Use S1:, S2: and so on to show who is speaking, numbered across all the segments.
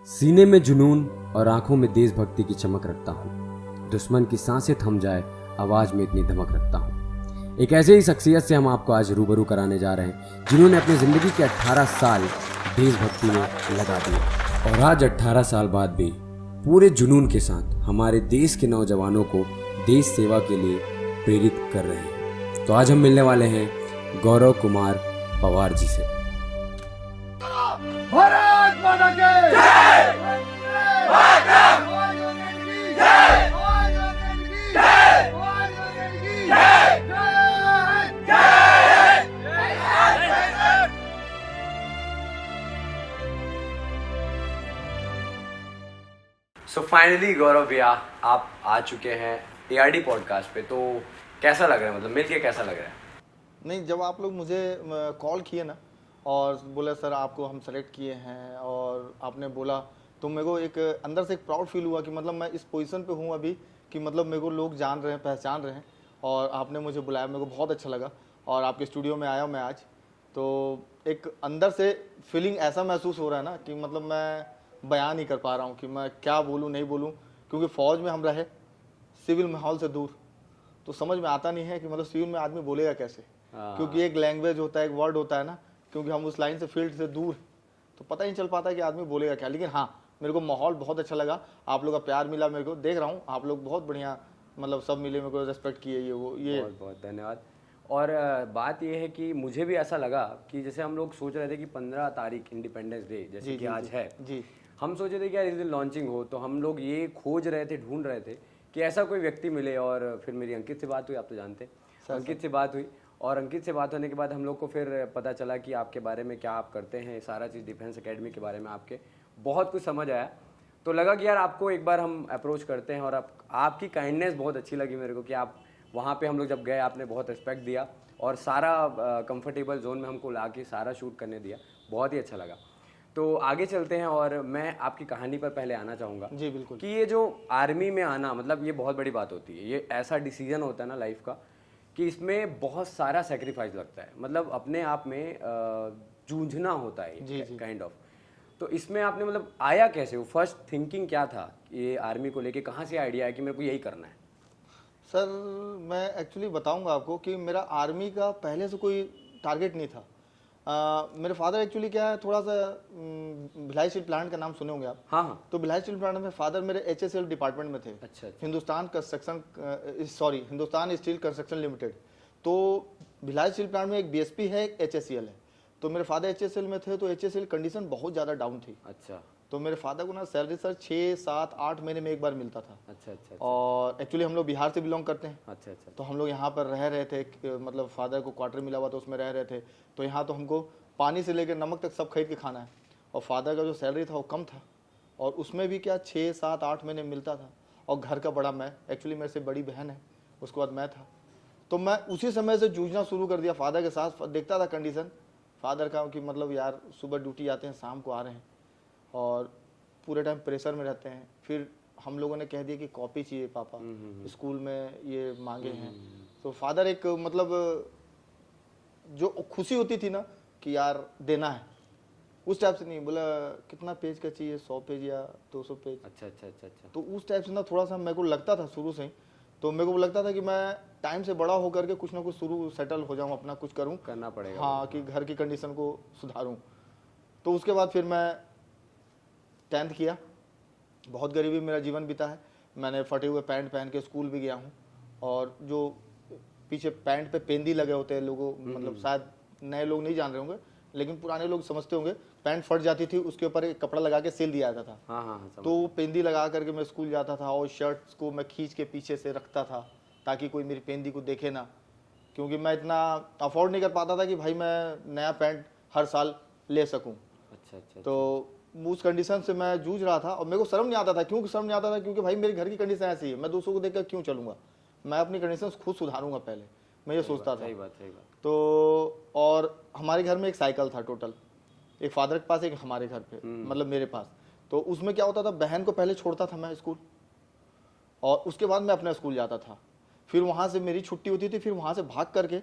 S1: सीने में जुनून और आंखों में देशभक्ति की चमक रखता हूँ। दुश्मन की सांसें थम जाए आवाज में इतनी धमक रखता हूँ। एक ऐसे ही शख्सियत से हम आपको आज रूबरू कराने जा रहे हैं जिन्होंने अपनी जिंदगी के 18 साल देशभक्ति में लगा दिए और आज 18 साल बाद भी पूरे जुनून के साथ हमारे देश के नौजवानों को देश सेवा के लिए प्रेरित कर रहे हैं। तो आज हम मिलने वाले हैं गौरव कुमार पवार जी से।
S2: भारत माता की जय! भारत माता की जय! भारत माता की जय! भारत माता की जय!
S1: सो फाइनली गौरव भैया आप आ चुके हैं एआरडी पॉडकास्ट पे, तो कैसा लग रहा है, मतलब मिलके कैसा लग रहा है?
S3: नहीं, जब आप लोग मुझे कॉल किए ना और बोले सर आपको हम सेलेक्ट किए हैं और आपने बोला, तो मेरे को एक अंदर से एक प्राउड फील हुआ कि मतलब मैं इस पोजीशन पे हूँ अभी कि मतलब मेरे को लोग जान रहे हैं, पहचान रहे हैं और आपने मुझे बुलाया। मेरे को बहुत अच्छा लगा और आपके स्टूडियो में आया मैं आज, तो एक अंदर से फीलिंग ऐसा महसूस हो रहा है ना कि मतलब मैं बयान नहीं कर पा रहा हूँ कि मैं क्या बोलूँ नहीं बोलूँ, क्योंकि फ़ौज में हम रहे, सिविल माहौल से दूर, तो समझ में आता नहीं है कि मतलब सिविल में आदमी बोलेगा कैसे, क्योंकि एक लैंग्वेज होता है, एक वर्ड होता है ना, क्योंकि हम उस लाइन से फील्ड से दूर, तो पता ही नहीं चल पाता कि आदमी बोलेगा क्या। लेकिन हाँ, मेरे को माहौल बहुत अच्छा लगा, आप लोग का प्यार मिला मेरे को, देख रहा हूँ आप लोग बहुत बढ़िया, मतलब सब मिले, मेरे को रेस्पेक्ट किए, ये वो ये
S1: बहुत बहुत धन्यवाद। और बात ये है कि मुझे भी ऐसा लगा कि जैसे हम लोग सोच रहे थे कि 15 तारीख इंडिपेंडेंस डे जैसे कि आज है
S3: जी,
S1: हम सोचे थे कि यार इस दिन लॉन्चिंग हो, तो हम लोग ये खोज रहे थे, ढूंढ रहे थे कि ऐसा कोई व्यक्ति मिले। और फिर मेरी अंकित से बात हुई, आप तो जानते हैं, अंकित से बात हुई और अंकित से बात होने के बाद हम लोग को फिर पता चला कि आपके बारे में क्या आप करते हैं, सारा चीज़ डिफेंस एकेडमी के बारे में आपके बहुत कुछ समझ आया। तो लगा कि यार आपको एक बार हम अप्रोच करते हैं। और आपकी काइंडनेस बहुत अच्छी लगी मेरे को कि आप वहाँ पे हम लोग जब गए आपने बहुत रिस्पेक्ट दिया और सारा कंफर्टेबल जोन में हमको ला के सारा शूट करने दिया, बहुत ही अच्छा लगा। तो आगे चलते हैं और मैं आपकी कहानी पर पहले आना चाहूँगा।
S3: जी बिल्कुल।
S1: कि ये जो आर्मी में आना, मतलब ये बहुत बड़ी बात होती है, ये ऐसा डिसीजन होता है ना लाइफ का कि इसमें बहुत सारा सेक्रीफाइस लगता है, मतलब अपने आप में जूझना होता है काइंड ऑफ। तो इसमें आपने मतलब आया कैसे, वो फर्स्ट थिंकिंग क्या था ये आर्मी को लेके, कहाँ से आइडिया है कि मेरे को यही करना है?
S3: सर मैं एक्चुअली बताऊंगा आपको कि मेरा आर्मी का पहले से कोई टारगेट नहीं था। मेरे फादर एक्चुअली क्या है, थोड़ा सा भिलाई स्टील प्लांट का नाम सुने होंगे आप।
S1: हाँ।
S3: तो भिलाई स्टील प्लांट में फादर मेरे HSL डिपार्टमेंट में थे।
S1: अच्छा।
S3: Hindustan steel construction limited. तो भिलाई स्टील प्लांट में एक BSP है, एक HSCL है। तो मेरे फादर HSL में थे, तो HSL कंडीशन बहुत ज़्यादा डाउन थी।
S1: अच्छा।
S3: तो मेरे फादर को ना सैलरी सर 6, 7, 8 महीने में एक बार मिलता था।
S1: अच्छा।
S3: और एक्चुअली हम लोग बिहार से बिलोंग करते हैं।
S1: अच्छा।
S3: तो हम लोग यहाँ पर रह रहे थे, मतलब फादर को क्वार्टर मिला हुआ तो उसमें रह रहे थे। तो यहाँ तो हमको पानी से लेकर नमक तक सब खरीद के खाना है, और फादर का जो सैलरी था वो कम था, और उसमें भी क्या 6, 7, 8 महीने मिलता था। और घर का बड़ा मैं, एक्चुअली मेरे से बड़ी बहन है, उसके बाद मैं था। तो मैं उसी समय से जूझना शुरू कर दिया फादर के साथ। देखता था कंडीशन फादर का कि मतलब यार सुबह ड्यूटी आते हैं, शाम को आ रहे हैं और पूरे टाइम प्रेशर में रहते हैं। फिर हम लोगों ने कह दिया कि कॉपी चाहिए पापा, स्कूल में ये मांगे हैं। तो फादर एक मतलब जो खुशी होती थी ना कि यार देना है, उस टाइप से नहीं, बोला कितना पेज का चाहिए, 100 पेज या 200 पेज।
S1: अच्छा।
S3: तो उस टाइप से ना थोड़ा सा मेरे को लगता था शुरू से ही। तो मेरे को लगता था कि मैं टाइम से बड़ा होकर के कुछ ना कुछ शुरू सेटल हो जाऊँ, अपना कुछ करूँ,
S1: करना पड़ेगा।
S3: हाँ, कि घर की कंडीशन को सुधारूँ। तो उसके बाद फिर मैं 10th किया। बहुत गरीबी मेरा जीवन बीता है। मैंने फटे हुए पैंट पहन के स्कूल भी गया हूँ, और जो पीछे पैंट पे पेंदी लगे होते हैं लोगों, मतलब शायद नए लोग नहीं जान रहे होंगे, लेकिन पुराने लोग समझते होंगे, पैंट फट जाती थी, उसके ऊपर एक कपड़ा लगा के सिल दिया जाता था।
S1: हाँ,
S3: तो वो पेंदी लगा करके मैं स्कूल जाता था, और शर्ट्स को मैं खींच के पीछे से रखता था ताकि कोई मेरी पेंदी को देखे ना, क्योंकि मैं इतना अफोर्ड नहीं कर पाता था कि भाई मैं नया पैंट हर साल ले सकूँ।
S1: अच्छा।
S3: तो उस कंडीशन से मैं जूझ रहा था, और मेरे को शर्म नहीं आता था। क्यों शर्म नहीं आता था? क्योंकि भाई मेरे घर की कंडीशन ऐसी है, मैं दूसरों को देखकर क्यों चलूंगा, मैं अपनी कंडीशन खुद सुधारूंगा पहले, मैं ये सोचता था।
S1: सही बात।
S3: तो और हमारे घर में एक साइकिल था टोटल, एक फादर के पास, एक हमारे घर पे, मतलब मेरे पास। तो उसमें क्या होता था, बहन को पहले छोड़ता था मैं स्कूल, और उसके बाद मैं अपना स्कूल जाता था। फिर वहाँ से मेरी छुट्टी होती थी, फिर वहाँ से भाग करके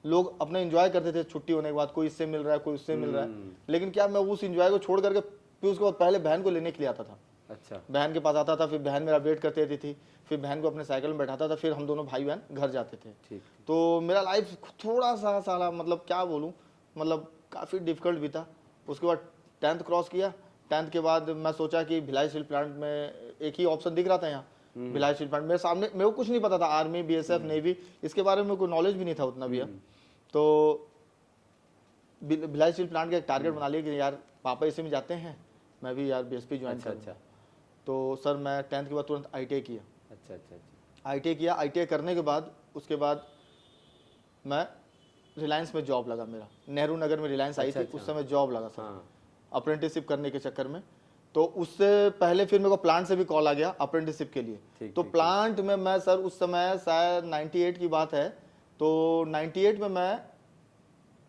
S3: लोग अपना एंजॉय करते थे। छुट्टी होने के बाद कोई इससे मिल रहा है, कोई उससे मिल रहा है, लेकिन क्या मैं उस एंजॉय को छोड़ करके फिर उसके बाद पहले बहन को लेने के लिए आता था,
S1: अच्छा
S3: बहन के पास आता था, फिर बहन मेरा वेट करती रहती थी, फिर बहन को अपने साइकिल में बैठाता था, फिर हम दोनों भाई बहन घर जाते थे।
S1: ठीक।
S3: तो मेरा लाइफ थोड़ा सा सारा मतलब क्या बोलूँ, मतलब काफ़ी डिफिकल्ट भी था। उसके बाद 10th क्रॉस किया। 10th के बाद मैं सोचा कि भिलाई स्टील प्लांट में एक ही ऑप्शन दिख रहा था यहाँ, भिलाई स्टील प्लांट। मेरे सामने मेरे को कुछ नहीं पता था, आर्मी, बीएसएफ, नेवी, इसके बारे में कोई नॉलेज भी नहीं था उतना भी है। तो भिलाई स्टील प्लांट का एक टारगेट बना लिया कि यार पापा इसी में जाते हैं, मैं भी यार बीएसपी ज्वाइन
S1: अच्छा
S3: करूँगा।
S1: अच्छा
S3: तो सर मैं 10th के बाद तुरंत ITI किया।
S1: अच्छा अच्छा अच्छा
S3: ITI किया। ITI करने के बाद उसके बाद मैं रिलायंस में जॉब लगा मेरा, नेहरू नगर में रिलायंस आई थी, उस समय जॉब लगा सर,
S1: हाँ
S3: अप्रेंटिसशिप करने के चक्कर में। तो उससे पहले फिर मेरे को प्लांट से भी कॉल आ गया अप्रेंटिसशिप के लिए।
S1: ठीक,
S3: तो
S1: ठीक,
S3: प्लांट में मैं सर उस समय शायद 98 की बात है, तो 98 में मैं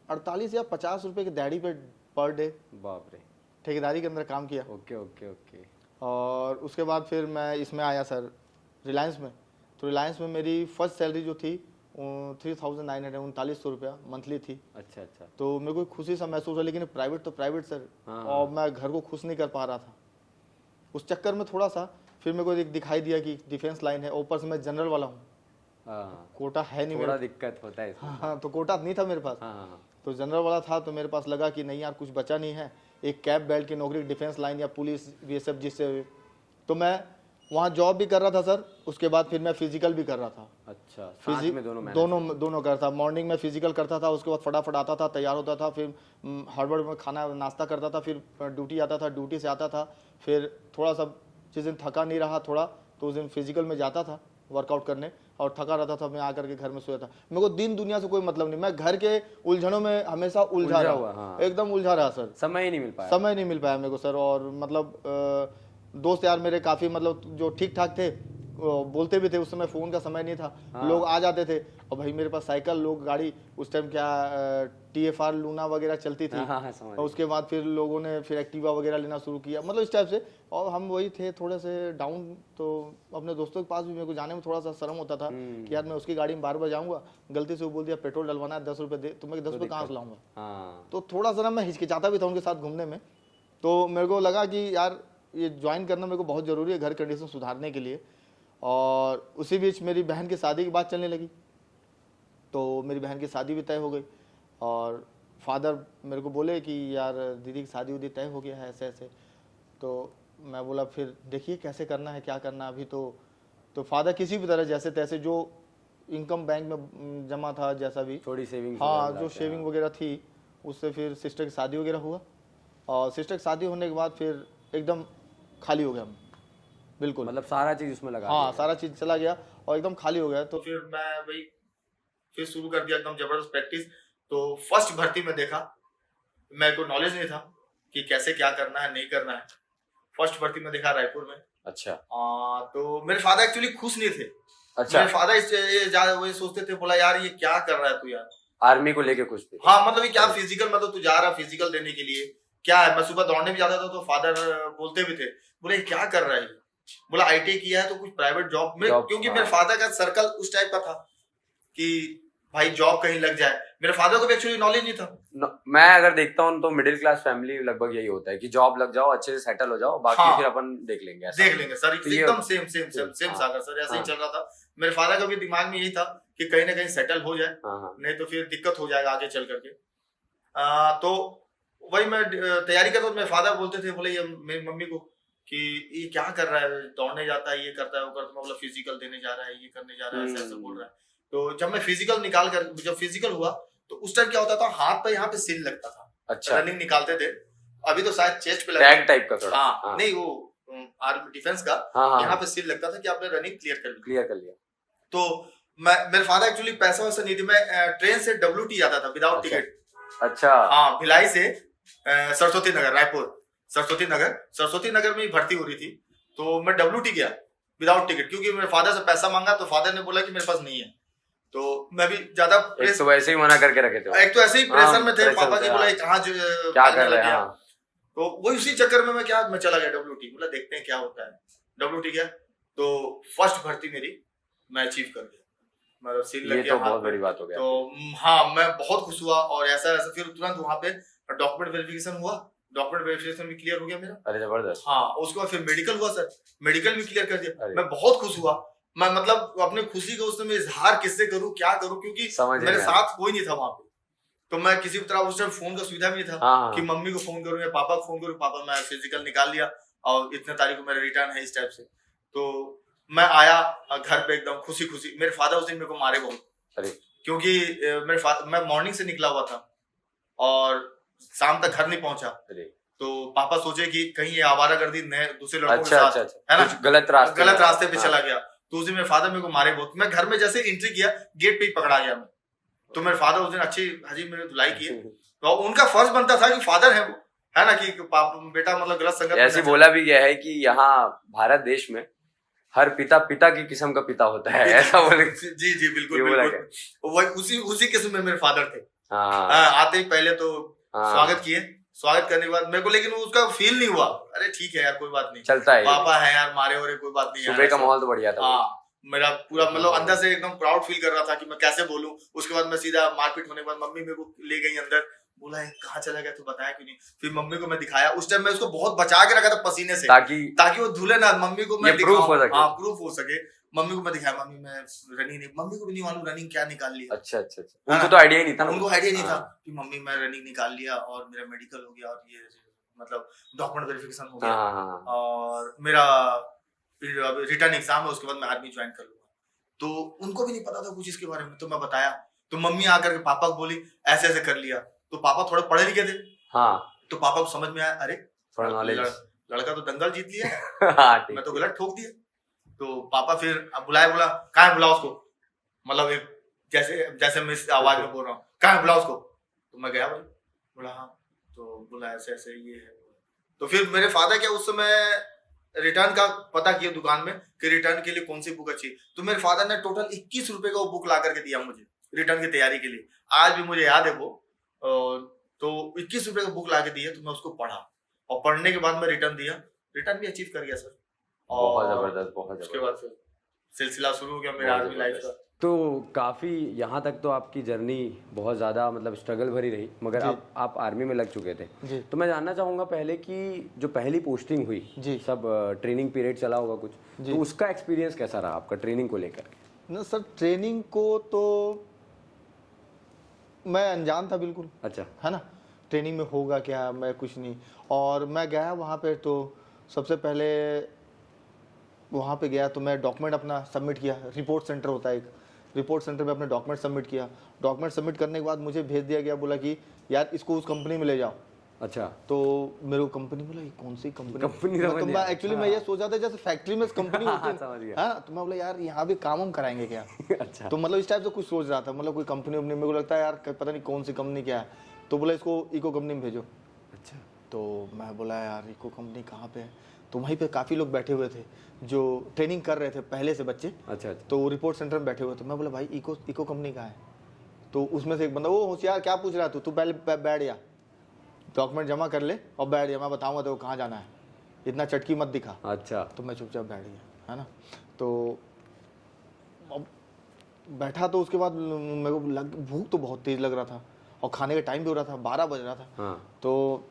S3: 48 या 50 रुपए की दिहाड़ी पे पर डे
S1: बाप रे
S3: ठेकेदारी के अंदर काम किया।
S1: ओके ओके ओके
S3: और उसके बाद फिर मैं इसमें आया सर रिलायंस में। तो रिलायंस में मेरी फर्स्ट सैलरी जो थी 3900 रुपया मंथली थी।
S1: अच्छा अच्छा
S3: तो मेरे को खुशी सा महसूस हुआ, लेकिन प्राइवेट तो प्राइवेट सर,
S1: हाँ।
S3: और मैं घर को खुश नहीं कर पा रहा था। उस चक्कर में थोड़ा सा फिर मेरे को एक दिखाई दिया कि डिफेंस लाइन है, ऊपर से मैं जनरल वाला हूँ,
S1: हाँ
S3: कोटा है नहीं
S1: थोड़ा
S3: मेरे।
S1: दिक्कत होता है इसमें।
S3: हाँ, तो कोटा नहीं था मेरे पास।
S1: हाँ हाँ हाँ
S3: तो जनरल वाला था, तो मेरे पास लगा कि नहीं यार कुछ बचा नहीं है, एक कैप बेल्ट की नौकरी डिफेंस लाइन या पुलिस बीएसएफ जिससे। तो मैं वहाँ जॉब भी कर रहा था सर, उसके बाद फिर मैं फिजिकल भी कर रहा था।
S1: अच्छा साथ में
S3: दोनों करता। मॉर्निंग में फिजिकल करता था, उसके बाद फटाफट आता था, तैयार होता था, फिर हड़बड़ में खाना नाश्ता करता था, फिर ड्यूटी आता था, ड्यूटी से आता था, फिर थोड़ा सा जिस दिन थका नहीं रहा थोड़ा, तो उस दिन फिजिकल में जाता था वर्कआउट करने, और थका रहता था मैं आकर के घर में सोया था। मेरे को दिन दुनिया से कोई मतलब नहीं, मैं घर के उलझनों में हमेशा उलझा रहा,
S1: हाँ।
S3: एकदम उलझा रहा सर,
S1: समय ही नहीं मिल पाया।
S3: समय नहीं मिल पाया मेरे को सर। और मतलब दोस्त यार मेरे काफ़ी मतलब जो ठीक ठाक थे, बोलते भी थे, उस समय फ़ोन का समय नहीं था।
S1: हाँ।
S3: लोग आ जाते थे, और भाई मेरे पास साइकिल, लोग गाड़ी, उस टाइम क्या TFR लूना वगैरह चलती थी।
S1: हाँ समझ
S3: और उसके बाद फिर लोगों ने फिर एक्टिवा वगैरह लेना शुरू किया, मतलब इस टाइप से। और हम वही थे थोड़े से डाउन, तो अपने दोस्तों के पास भी मेरे को जाने में थोड़ा सा शर्म होता था कि यार मैं उसकी गाड़ी में बार बार जाऊँगा, गलती से वो बोल दिया पेट्रोल डलवाना है 10 रुपये दे, तो मैं 10 रुपये कहाँ से लाऊंगा।
S1: हाँ
S3: तो थोड़ा सा ना मैं हिचकिचाता भी था उनके साथ घूमने में। तो मेरे को लगा कि यार ये ज्वाइन करना मेरे को बहुत ज़रूरी है घर कंडीशन सुधारने के लिए। और उसी बीच मेरी बहन की शादी की बात चलने लगी, तो मेरी बहन की शादी भी तय हो गई। और फादर मेरे को बोले कि यार दीदी की शादी उदी तय हो गया है ऐसे ऐसे। तो मैं बोला फिर देखिए कैसे करना है, क्या करना है अभी। तो फादर किसी भी तरह जैसे तैसे जो इनकम बैंक में जमा था, जैसा भी
S1: थोड़ी सेविंग,
S3: हाँ जो शेविंग वगैरह थी, उससे फिर सिस्टर की शादी वगैरह हुआ। और सिस्टर की शादी होने के बाद फिर एकदम खाली हो गया हम, बिल्कुल
S1: मतलब सारा चीज उसमें लगा
S3: हाँ
S1: दिया।
S3: सारा चीज चला गया और एकदम खाली हो गया। तो फिर मैं वही फिर शुरू कर दिया एकदम जबरदस्त प्रैक्टिस। तो फर्स्ट भर्ती में देखा, मेरे को नॉलेज नहीं था कि कैसे क्या करना है नहीं करना है। फर्स्ट भर्ती में देखा रायपुर में।
S1: अच्छा
S3: तो मेरे फादर एक्चुअली खुश नहीं थे।
S1: अच्छा
S3: मेरे फादर वो सोचते थे, बोला यार ये क्या कर रहा है तू यार,
S1: आर्मी को लेके कुछ भी।
S3: हाँ मतलब ये क्या फिजिकल, मतलब तू जा रहा फिजिकल देने के लिए क्या है। मैं सुबह दौड़ने भी जाता था, तो फादर बोलते भी थे, बोले क्या कर रहा है, बोला ITI किया है तो कुछ प्राइवेट जॉब में, क्योंकि मेरे फादर का सर्कल उस टाइप का था कि भाई जॉब कहीं लग जाए। मेरे फादर को भी एक्चुअली नॉलेज नहीं था।
S1: मैं अगर देखता हूँ तो मिडिल क्लास फैमिली लगभग यही होता है कि जॉब लग जाओ, अच्छे से सेटल हो जाओ, बाकी
S3: हाँ,
S1: फिर अपन देख लेंगे
S3: सर,
S1: तो ये
S3: एकदम सेम सागर सर, ऐसा ही चल रहा था। मेरे फादर का भी दिमाग में यही था कि कहीं ना कहीं सेटल हो जाए, नहीं तो फिर दिक्कत हो जाएगा आगे चल करके। तो वही मैं तैयारी करता था। मेरे फादर बोलते थे, बोले ये मेरी मम्मी को कि ये क्या कर रहा है, दौड़ने जाता है, ये करता है वो करता है, मतलब फिजिकल देने जा रहा है, ये करने जा रहा है, ऐसा बोल रहा है। तो जब मैं फिजिकल निकाल कर, जब फिजिकल हुआ तो उस टाइम क्या होता था, हाथ पे यहाँ पे सील लगता था। अच्छा, रनिंग निकालते थे, अभी तो शायद चेस्ट पे
S1: टैग टाइप का थोड़ा।
S3: हाँ, नहीं वो आर्मी डिफेंस का यहाँ पे सील लगता था कि आपने रनिंग क्लियर कर लिया। तो मेरे फादर एक्चुअली पैसा वैसा नहीं थी, मैं ट्रेन से WT जाता था विदाउट टिकट।
S1: अच्छा
S3: हाँ, भिलाई से सरस्वती नगर, रायपुर सरस्वती नगर में ही भर्ती हो रही थी। तो मैं WT गया विदाउट टिकट, क्योंकि मेरे फादर से पैसा मांगा तो फादर ने बोला कि मेरे पास नहीं है। तो मैं भी ज्यादा
S1: एक तो वैसे ही मना करके रखे थे,
S3: एक तो ऐसे ही प्रेशर में थे, पापा की बोला कहाँ
S1: क्या कर रहे हैं।
S3: तो वही उसी चक्कर में मैं चला गया WT, बोला देखते हैं क्या होता है। WT गया तो फर्स्ट भर्ती मेरी मैं अचीव कर गया, मतलब सील लग गया।
S1: तो बहुत बड़ी बात हो गया।
S3: तो हाँ, मैं बहुत खुश हुआ। और ऐसा फिर तुरंत वहाँ पे डॉक्यूमेंट वेरिफिकेशन हुआ, डॉक्यूमेंट वेरिफिकेशन भी क्लियर हो गया मेरा।
S1: अरे जबरदस्त।
S3: हाँ, उसके बाद फिर मेडिकल हुआ सर, मेडिकल भी क्लियर कर दिया।
S1: अरे।
S3: मैं बहुत खुश हुआ। मैं मतलब अपनी खुशी का उस समय इजहार किससे करूँ, क्या करूँ, क्योंकि
S1: समझ
S3: मेरे
S1: गया।
S3: साथ कोई नहीं था वहां पे। तो मैं किसी भी तरह उस टाइम फोन का सुविधा भी नहीं था
S1: हाँ,
S3: कि मम्मी को फोन करूँ या पापा को फोन करूँ। पापा मैं फिजिकल निकाल लिया और इतने तारीख को मेरा रिटर्न है इस टाइप से। तो मैं आया घर पे एकदम खुशी खुशी। मेरे फादर उस दिन मेरे को मारे बहुत,
S1: अरे
S3: क्योंकि मैं मॉर्निंग से निकला हुआ था और शाम तक घर नहीं पहुंचा।
S1: अरे
S3: तो पापा सोचे कि कहीं ये आवारागर्दी नए दूसरे लड़कों के
S1: अच्छा
S3: साथ
S1: अच्छा अच्छा,
S3: है ना,
S1: कुछ गलत रास्ते
S3: पे
S1: हाँ।
S3: चला गया। तो उस दिन मेरे फादर मेरे को मारे बहुत। मैं घर में जैसे एंट्री किया, गेट पे ही पकड़ा गया मैं। तो मेरे फादर उस दिन अच्छी हजी मेरे धुलाई किए। तो उनका फर्ज बनता था कि फादर है वो, है ना, कि बेटा मतलब गलत संगत में
S1: ऐसे
S3: ना
S1: बोला भी गया है कि यहाँ भारत देश में हर पिता पिता की किस्म का पिता होता है, ऐसा बोले।
S3: जी जी बिल्कुल
S1: ये बोला
S3: बिल्कुल। वही उसी किस्म में मेरे फादर थे।
S1: हाँ
S3: आते ही पहले तो
S1: हाँ।
S3: स्वागत किए। स्वागत करने के बाद मेरे को लेकिन उसका फील नहीं हुआ। अरे ठीक है यार, कोई बात नहीं,
S1: चलता है ये।
S3: पापा है यार, मारे हो रहे कोई बात नहीं यार।
S1: सुबह का
S3: ऐसा।
S1: माहौल तो बढ़िया था।
S3: हाँ, मेरा पूरा मतलब अंदर से एकदम प्राउड फील कर रहा था कि मैं कैसे बोलूं। उसके बाद मैं सीधा मारपीट होने के बाद मम्मी मेरे को ले गई अंदर, बोला कहाँ चला गया तू, बताया क्यों नहीं। फिर मम्मी को मैं दिखाया। उस टाइम मैं उसको बहुत बचा के रखा था पसीने से, ताकि वो धुले ना। मम्मी को मैं
S1: प्रूफ हो सके।
S3: हाँ, प्रूफ हो सके। मम्मी को मैं दिखाया, मम्मी मैं रनिंग नहीं, मम्मी को भी नहीं मालूम रनिंग क्या निकाल लिया।
S1: अच्छा अच्छा अच्छा, उनको तो आइडिया ही नहीं था ना।
S3: उनको आइडिया नहीं था कि मम्मी मैं रनिंग निकाल लिया और मेरा मेडिकल हो गया और ये मतलब डॉक्यूमेंट वेरिफिकेशन हो गया और मेरा रिटर्न एग्जाम है, उसके बाद मैं आर्मी ज्वाइन कर लूंगा। तो उनको भी नहीं पता था कुछ इसके बारे में। तो मैं बताया तो मम्मी आकर के पापा को बोली ऐसे ऐसे कर लिया। तो पापा थोड़े पढ़े लिखे थे।
S1: हाँ,
S3: तो पापा को समझ में आया, अरे
S1: थोड़ा नॉलेज,
S3: लड़का तो दंगल जीत लिया
S1: हाँ,
S3: मैं तो गलत ठोक दिया। तो पापा फिर बोला कहाँ है, बुलाओ उसको। मतलब एक जैसे मैं इस आवाज में बोल रहा हूँ, कहाँ है, बुलाओ उसको। तो मैं गया भाई, बोला हाँ। तो बोला ऐसे ऐसे ये है। तो फिर मेरे फादर क्या उस समय रिटर्न का पता किया दुकान में कि रिटर्न के लिए कौन सी बुक अच्छी। तो मेरे फादर ने टोटल 21 रुपए का वो बुक ला करके दिया मुझे रिटर्न की तैयारी के लिए। आज भी मुझे याद है वो। तो 21 रुपए का बुक ला के दिया। तो मैं उसको पढ़ा और पढ़ने के बाद मैं रिटर्न दिया। रिटर्न भी अचीव कर गया सर।
S1: बहुत जबरदस्त, बहुत
S3: उसके बाद फिर सिलसिला शुरू हो गया मेरा आर्मी लाइफ का।
S1: तो काफ़ी यहाँ तक तो आपकी जर्नी बहुत ज़्यादा मतलब स्ट्रगल भरी रही, मगर अब आप आर्मी में लग चुके थे। तो मैं जानना चाहूँगा पहले कि जो पहली पोस्टिंग हुई जी, सब ट्रेनिंग पीरियड चला होगा कुछ, तो उसका एक्सपीरियंस कैसा रहा आपका ट्रेनिंग को लेकर?
S3: ना सर, ट्रेनिंग को तो मैं अनजान था बिल्कुल। अच्छा, है ना, ट्रेनिंग में होगा क्या, मैं कुछ नहीं। और मैं गया वहाँ पे, तो सबसे पहले वहाँ पे गया तो मैं डॉक्यूमेंट अपना सबमिट किया। रिपोर्ट सेंटर होता है एक, रिपोर्ट सेंटर में अपने डॉक्यूमेंट सबमिट किया। डॉक्यूमेंट सबमिट करने के बाद मुझे भेज दिया गया, बोला कि यार इसको उस कंपनी में ले जाओ। अच्छा, तो मेरे को कंपनी बोला, ये कौन सी कंपनी? तो मैं एक्चुअली मैं ये सोचा था जैसे फैक्ट्री में कंपनी होती है ना, तो मैं बोला यार यहाँ भी काम हम कराएंगे क्या? अच्छा, तो मतलब इस टाइप से कुछ सोच रहा था, मतलब कोई कंपनी वंपनी। मेरे को लगता है यार पता नहीं कौन सी कंपनी क्या है। तो बोला इसको इको कंपनी में भेजो। अच्छा, तो मैं बोला यार इको कंपनी कहाँ पे है? तो वहीं पे काफ़ी लोग बैठे हुए थे जो ट्रेनिंग कर रहे थे पहले से बच्चे। अच्छा, तो रिपोर्ट सेंटर में बैठे हुए थे। मैं बोला भाई इको कंपनी कहाँ है? तो उसमें से एक बंदा, वो होशियार, क्या पूछ रहा है तू पहले बैठ जा, डॉक्यूमेंट जमा कर ले और बैठ जा, मैं बताऊंगा तेरे को कहाँ जाना है, इतना चटकी मत दिखा। अच्छा, तो मैं चुपचाप बैठ गया, है ना। तो अब बैठा तो उसके बाद मेरे को भूख तो बहुत तेज लग रहा था और खाने का टाइम भी हो रहा था, 12 बज रहा था। हाँ। तो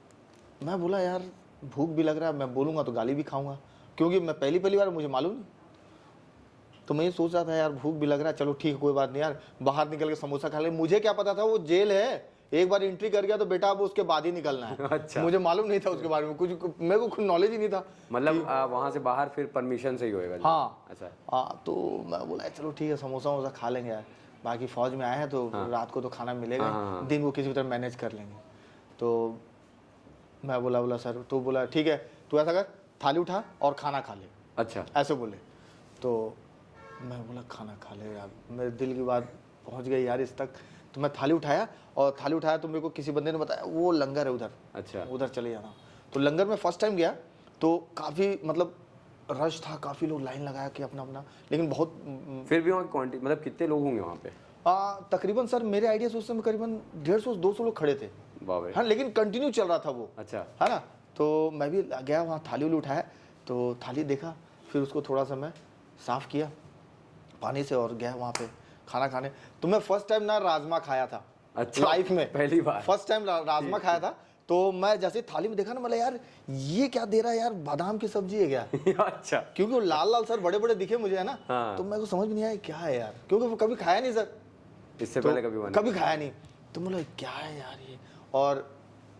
S3: मैं बोला यार भूख भी लग रहा है, मैं बोलूँगा तो गाली भी खाऊंगा, क्योंकि मैं पहली बार, मुझे मालूम नहीं। तो मैं ये सोच रहा था यार भूख भी लग रहा है, चलो ठीक है कोई बात नहीं यार, बाहर निकल के समोसा खा ले। मुझे क्या पता था वो जेल है, एक बार एंट्री कर गया तो बेटा अब उसके बाद ही निकलना है। अच्छा, मुझे मालूम नहीं था उसके बारे में कुछ, मेरे को कुछ नॉलेज ही नहीं था। मतलब वहाँ से बाहर फिर परमिशन से ही होएगा? हाँ। अच्छा, हाँ। तो मैं बोला चलो ठीक है समोसा वोसा खा लेंगे यार, बाकी फौज में आए हैं तो रात को तो खाना मिलेगा, दिन को किसी भी तरह मैनेज कर लेंगे। तो मैं बोला सर, तो बोला ठीक है तू ऐसा कर, थाली उठा और खाना खा ले। अच्छा, ऐसे बोले। तो मैं बोला खाना खा ले यार, मेरे दिल की बात पहुंच गई यार इस तक। तो मैं थाली उठाया तो मेरे को किसी बंदे ने बताया वो लंगर है उधर। अच्छा, उधर चले जाना। तो लंगर में फर्स्ट टाइम गया तो काफ़ी मतलब रश था, काफ़ी लोग लाइन लगाया कि अपना अपना, लेकिन बहुत फिर भी वहाँ क्वांटिटी मतलब कितने लोग होंगे वहाँ पे? तकरीबन सर मेरे आइडिया से उस समय करीबन 150-200 लोग खड़े थे। हाँ, लेकिन कंटिन्यू चल रहा था वो। अच्छा, है ना। तो मैं भी गया वहाँ, थाली उठाया तो थाली देखा, फिर उसको थोड़ा सा मैं साफ़ किया पानी से और गया वहाँ पे खाना खाने। तो मैं फर्स्ट टाइम ना राजमा खाया था। अच्छा, लाइफ में पहली बार फर्स्ट टाइम राजमा खाया था। तो मैं जैसे थाली में देखा ना, मतलब यार ये क्या दे रहा है यार, बादाम की सब्जी है क्या?
S1: अच्छा,
S3: क्योंकि वो लाल लाल सर बड़े बड़े दिखे मुझे है ना,
S1: हाँ।
S3: तो मेरे को समझ में नहीं आया क्या है यार, क्योंकि वो कभी खाया नहीं सर,
S1: इससे
S3: तो
S1: पहले कभी
S3: खाया नहीं, तो मतलब क्या है यार ये। और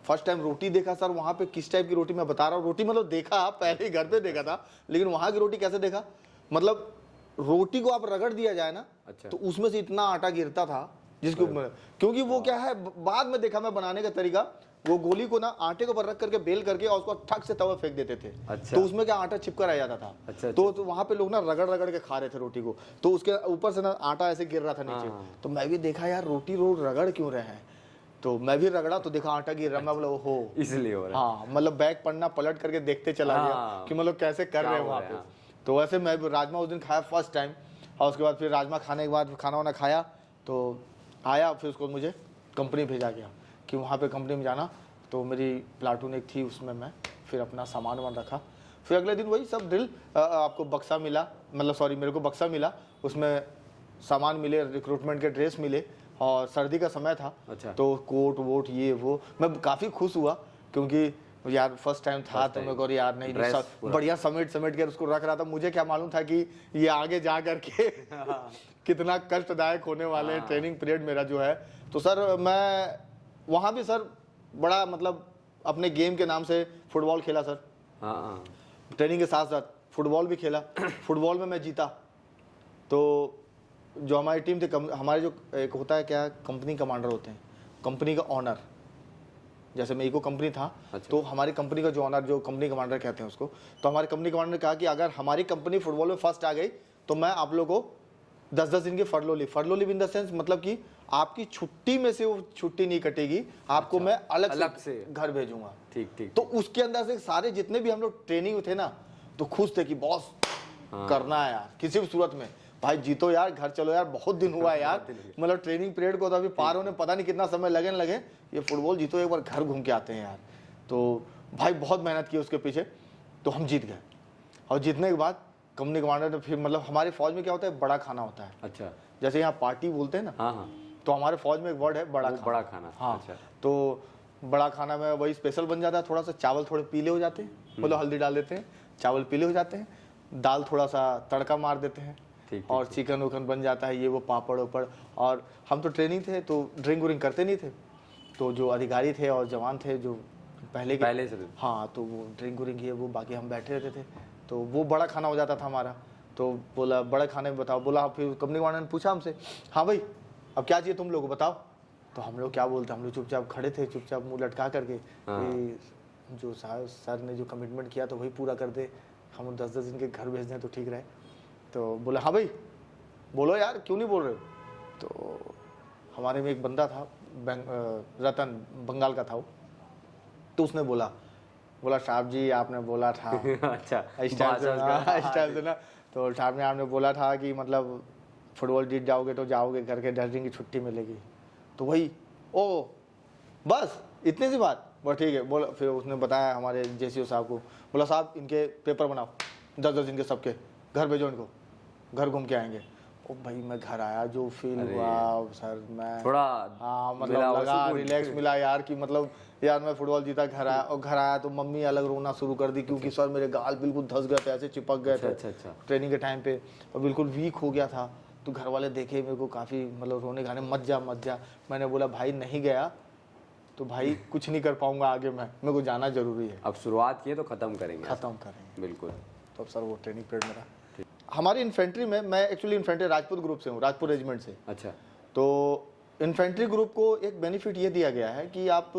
S3: फर्स्ट टाइम रोटी देखा सर वहाँ पे, किस टाइप की रोटी मैं बता रहा हूँ, रोटी मतलब देखा पहले ही घर पे देखा था, लेकिन वहाँ की रोटी कैसे देखा, मतलब रोटी को आप रगड़ दिया जाए ना,
S1: अच्छा।
S3: तो उसमें से इतना आटा गिरता था जिसके ऊपर, क्योंकि वो क्या है, बाद में देखा मैं बनाने का तरीका, वो गोली को ना आटे के ऊपर रख करके बेल करके और उसको ठक से तवा फेंक देते थे।
S1: अच्छा।
S3: तो उसमें क्या आटा चिपका रह जाता था।
S1: अच्छा,
S3: तो वहां पे लोग ना रगड़ रगड़ के खा रहे थे रोटी को, तो उसके ऊपर से ना आटा ऐसे गिर रहा था नीचे।
S1: हाँ।
S3: तो मैं भी देखा यार रोटी रोज रगड़ क्यों रहे हैं, तो मैं भी रगड़ा तो देखा आटा गिर रहा, मैं बोला हो
S1: इसलिए हो रहा है।
S3: हाँ, मतलब बैग पढ़ना पलट करके देखते चला गया
S1: हाँ।
S3: कि मतलब कैसे कर
S1: क्या
S3: रहे हैं
S1: हो
S3: वहाँ
S1: रहा है,
S3: पे। तो वैसे मैं भी राजमा उस दिन खाया फर्स्ट टाइम, और उसके बाद फिर राजमा खाने के बाद खाना वाना खाया, तो आया, फिर उसको मुझे कंपनी भेजा गया कि वहाँ पे कंपनी में जाना, तो मेरी प्लाटून एक थी, उसमें मैं फिर अपना सामान वामान रखा। फिर अगले दिन वही सब ड्रिल, आपको बक्सा मिला, मतलब सॉरी मेरे को बक्सा मिला, उसमें सामान मिले, रिक्रूटमेंट के ड्रेस मिले, और सर्दी का समय था।
S1: अच्छा।
S3: तो कोट वोट ये वो, मैं काफ़ी खुश हुआ क्योंकि यार फर्स्ट टाइम था, तो मेरे को यार नहीं
S1: ड्रेस
S3: सब
S1: पूरा।
S3: बढ़िया समेट समेट कर उसको रख रहा था। मुझे क्या मालूम था कि ये आगे जा करके कितना कष्टदायक होने वाले हैं, ट्रेनिंग पीरियड मेरा जो है। तो सर मैं वहाँ भी सर बड़ा मतलब अपने गेम के नाम से फुटबॉल खेला सर,
S1: हाँ,
S3: ट्रेनिंग के साथ साथ फुटबॉल भी खेला। फुटबॉल में मैं जीता, तो जो हमारी टीम थी, हमारे जो एक होता है क्या, कंपनी कमांडर होते हैं, कंपनी का ऑनर, जैसे मैं इको कंपनी था।
S1: अच्छा।
S3: तो हमारी कंपनी का जो ऑनर, जो कंपनी कमांडर कहते हैं उसको, तो हमारे कंपनी कमांडर ने कहा कि अगर हमारी कंपनी फुटबॉल में फर्स्ट आ गई तो मैं आप लोगों को 10-10 दिन की फरलो लीव इन द सेंस, मतलब कि आपकी छुट्टी में से वो छुट्टी नहीं कटेगी, आपको
S1: अच्छा,
S3: मैं अलग
S1: अलग
S3: से
S1: से
S3: घर भेजूंगा।
S1: ठीक ठीक।
S3: तो उसके अंदर से सारे जितने भी हम लोग ट्रेनिंग थे ना, तो खुश थे कि बॉस करना है यार, किसी भी सूरत में भाई जीतो यार, घर चलो यार, बहुत दिन हुआ है यार, मतलब ट्रेनिंग पीरियड को तो अभी पार होने पता नहीं कितना समय लगे न लगे, ये फुटबॉल जीतो, एक बार घर घूम के आते हैं यार। तो भाई बहुत मेहनत की उसके पीछे, तो हम जीत गए। और जीतने के बाद कंपनी कमांडर ने फिर, मतलब हमारी फौज में क्या होता है, बड़ा खाना होता है,
S1: अच्छा,
S3: जैसे यहाँ पार्टी बोलते हैं ना,
S1: हाँ हाँ,
S3: तो हमारे फौज में एक वर्ड है बड़ा
S1: वो
S3: खाना।
S1: बड़ा खाना।
S3: हाँ,
S1: अच्छा।
S3: तो बड़ा खाना में वही स्पेशल बन जाता है, थोड़ा सा चावल थोड़े पीले हो जाते हैं, मतलब हल्दी डाल देते हैं, चावल पीले हो जाते हैं, दाल थोड़ा सा तड़का मार देते हैं,
S1: ठीक,
S3: और चिकन उकन बन जाता है, ये वो पापड़ वापड़। और हम तो ट्रेनिंग थे, तो ड्रिंक व्रिंक करते नहीं थे, तो जो अधिकारी थे और जवान थे जो पहले
S1: से
S3: हाँ, तो वो ड्रिंक व्रिंक ये वो, बाकी हम बैठे रहते थे, तो वो बड़ा खाना हो जाता था हमारा। तो बोला बड़े खाने में बताओ, बोला, फिर कंपनी वाले ने पूछा हमसे, हाँ भाई अब क्या चाहिए तुम लोग को बताओ। तो हम लोग क्या बोलते, हम लोग चुपचाप खड़े थे, चुपचाप मुंह लटका करके, कि जो सर ने जो कमिटमेंट किया तो वही पूरा कर दे, हम 10-10 दिन के घर भेज दें तो ठीक रहे। तो बोला हाँ भाई बोलो यार, क्यों नहीं बोल रहे हो। तो हमारे में एक बंदा था, रतन, बंगाल का था वो, तो उसने बोला साहब जी आपने बोला था
S1: अच्छा,
S3: इस टाइम से ना, तो साहब ने आपने बोला था कि मतलब फुटबॉल जीत जाओगे तो जाओगे घर के 10 दिन की छुट्टी मिलेगी। तो वही ओ बस इतनी सी बात, बोला ठीक है। बोला फिर उसने बताया हमारे जेसीओ साहब को, बोला साहब इनके पेपर बनाओ 10-10 दिन के सबके, घर भेजो इनको, घर घूम के आएंगे। ओ भाई मैं घर आया, जो फील हुआ सर, मैं
S1: थोड़ा
S3: हाँ मतलब लगा रिलैक्स मिला यार, कि मतलब यार मैं फुटबॉल जीता, घर आया, और घर आया तो मम्मी अलग रोना शुरू कर दी, क्योंकि सर मेरे गाल बिल्कुल धंस गए थे, ऐसे चिपक गए थे
S1: अच्छा।
S3: ट्रेनिंग के टाइम पे, और बिल्कुल वीक हो गया था। तो घर वाले देखे मेरे को काफ़ी मतलब रोने गाने, मत जा। मैंने बोला भाई नहीं गया तो भाई कुछ नहीं कर पाऊंगा आगे, मेरे को जाना जरूरी है।
S1: अब शुरुआत किए तो खत्म करेंगे।
S3: बिल्कुल। तो अब सर वो ट्रेनिंग पीरियड मेरा हमारी इन्फेंट्री में, मैं एक्चुअली इन्फेंट्री राजपूत ग्रुप से हूँ, राजपूत रेजिमेंट से।
S1: अच्छा।
S3: तो इन्फेंट्री ग्रुप को एक बेनिफिट ये दिया गया है कि आप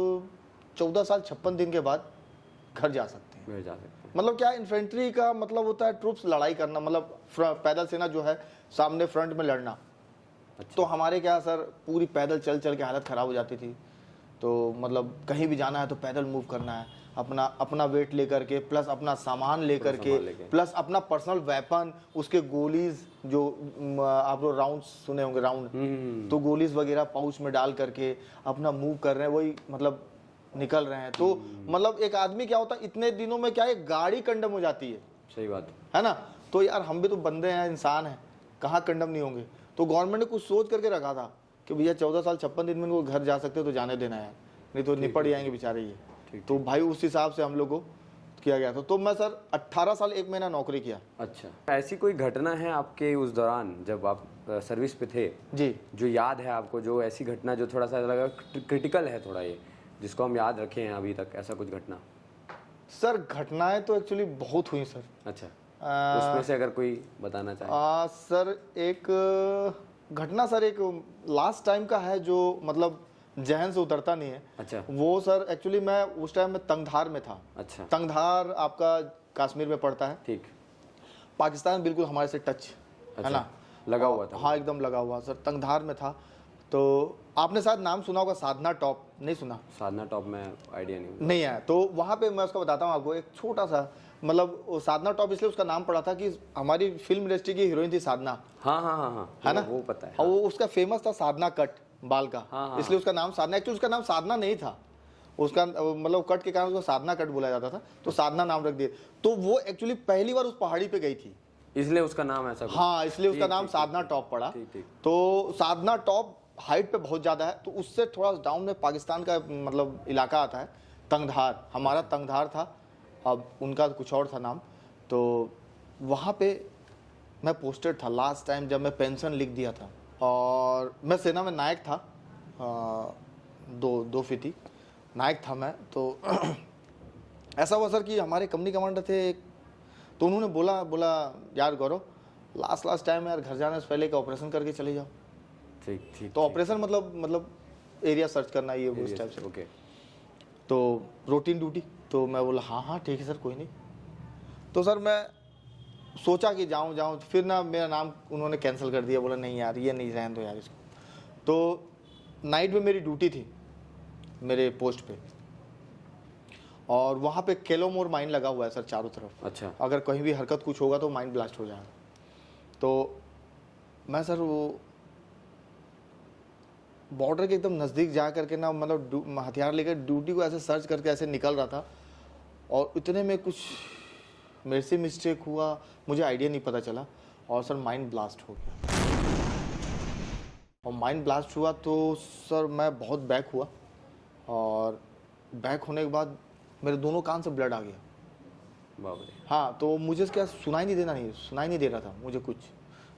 S3: 14 साल 56 दिन के बाद घर जा सकते हैं। मतलब क्या, इन्फेंट्री का मतलब होता है ट्रूप्स लड़ाई करना, मतलब पैदल सेना जो है सामने फ्रंट में लड़ना।
S1: अच्छा।
S3: तो हमारे क्या सर पूरी पैदल चल चल के हालत ख़राब हो जाती थी, तो मतलब कहीं भी जाना है तो पैदल मूव करना है, अपना वेट लेकर के, प्लस अपना सामान लेकर के, प्लस अपना पर्सनल वेपन, उसके गोलीज जो आप लोग राउंड सुने होंगे, राउंड, तो गोलीज वगैरह पाउच में डाल करके अपना मूव कर रहे हैं, वही मतलब निकल रहे हैं। तो मतलब एक आदमी क्या होता है इतने दिनों में, क्या एक गाड़ी कंडम हो जाती है।
S1: सही बात
S3: है ना। तो यार हम भी तो बंदे हैं, इंसान हैं, कहाँ कंडम नहीं होंगे। तो गवर्नमेंट ने कुछ सोच करके रखा था कि भैया 14 साल 56 दिन में वो घर जा सकते हो तो जाने देना है, नहीं तो निपट जाएंगे बेचारे ये। तो भाई उस हिसाब से हम लोग को किया गया था। तो मैं सर 18 साल 1 महीना नौकरी किया।
S1: अच्छा, ऐसी कोई घटना है आपके उस दौरान जब आप सर्विस पे थे
S3: जी।
S1: जो याद है आपको, जो ऐसी घटना जो थोड़ा सा लगा क्रिटिकल है थोड़ा, ये जिसको हम याद रखे हैं अभी तक, ऐसा कुछ घटना?
S3: सर घटनाएं तो एक्चुअली बहुत हुई सर।
S1: अच्छा, उसमें से अगर कोई बताना चाहे।
S3: सर एक घटना सर एक लास्ट टाइम का है जो मतलब जहन से उतरता नहीं है।
S1: अच्छा।
S3: वो सर एक्चुअली मैं उस टाइम में तंगधार में था।
S1: अच्छा।
S3: तंगधार आपका कश्मीर में पड़ता है।
S1: ठीक।
S3: पाकिस्तान बिल्कुल हमारे से टच
S1: अच्छा,
S3: है ना,
S1: लगा हुआ था।
S3: हाँ एकदम लगा हुआ सर। तंगधार में था। तो आपने शायद नाम सुना होगा साधना टॉप, नहीं सुना?
S1: साधना टॉप में आइडिया
S3: नहीं है। तो वहाँ पे मैं उसका बताता हूँ आपको, एक छोटा सा मतलब वो साधना टॉप इसलिए उसका नाम पड़ा था कि हमारी फिल्म इंडस्ट्री की हीरोइन थी साधना।
S1: हाँ हाँ हाँ हाँ,
S3: है ना,
S1: वो पता है।
S3: और वो उसका फेमस था साधना कट बाल का।
S1: हाँ।
S3: इसलिए उसका नाम साधना, एक्चुअली उसका नाम साधना नहीं था, उसका मतलब कट के कारण उसको साधना कट बोला जाता था, तो साधना नाम रख दिए। तो वो एक्चुअली पहली बार उस पहाड़ी पे गई थी,
S1: इसलिए उसका नाम ऐसा कुछ?
S3: हाँ इसलिए उसका
S1: ठीक,
S3: नाम
S1: ठीक,
S3: साधना टॉप पड़ा।
S1: ठीक।
S3: तो साधना टॉप हाइट पे बहुत ज्यादा है, तो उससे थोड़ा डाउन में पाकिस्तान का मतलब इलाका आता है तंगधार। हमारा तंगधार था, अब उनका कुछ और था नाम। तो वहाँ पे मैं पोस्टेड था लास्ट टाइम जब मैं पेंशन लिख दिया था, और मैं सेना में नायक था। दो फीती नायक था मैं। तो ऐसा हुआ सर कि हमारे कंपनी कमांडर थे एक, तो उन्होंने बोला यार गौरव लास्ट टाइम यार घर जाने से पहले एक ऑपरेशन करके चले जाओ।
S1: ठीक।
S3: तो ऑपरेशन मतलब एरिया सर्च करना, ये वो इस टाइप से।
S1: ओके।
S3: तो रूटीन ड्यूटी। तो मैं बोला हाँ ठीक है सर, कोई नहीं। तो सर मैं सोचा कि जाऊँ, फिर ना मेरा नाम उन्होंने कैंसिल कर दिया, बोला नहीं यार ये नहीं, रहने दो यार इसको। तो नाइट में मेरी ड्यूटी थी मेरे पोस्ट पे, और वहाँ पे केलोमोर माइन लगा हुआ है सर चारों तरफ।
S1: अच्छा।
S3: अगर कहीं भी हरकत कुछ होगा तो माइन ब्लास्ट हो जाएगा। तो मैं सर वो बॉर्डर के एकदम नज़दीक जा करके ना मतलब हथियार लेकर ड्यूटी को ऐसे सर्च करके ऐसे निकल रहा था, और इतने में कुछ मेरे से मिस्टेक हुआ, मुझे आइडिया नहीं पता चला, और सर माइंड ब्लास्ट हो गया। और माइंड ब्लास्ट हुआ तो सर मैं बहुत बैक हुआ, और बैक होने के बाद मेरे दोनों कान से ब्लड आ गया।
S1: बाप रे।
S3: हाँ, तो मुझे क्या सुनाई नहीं दे रहा था मुझे कुछ।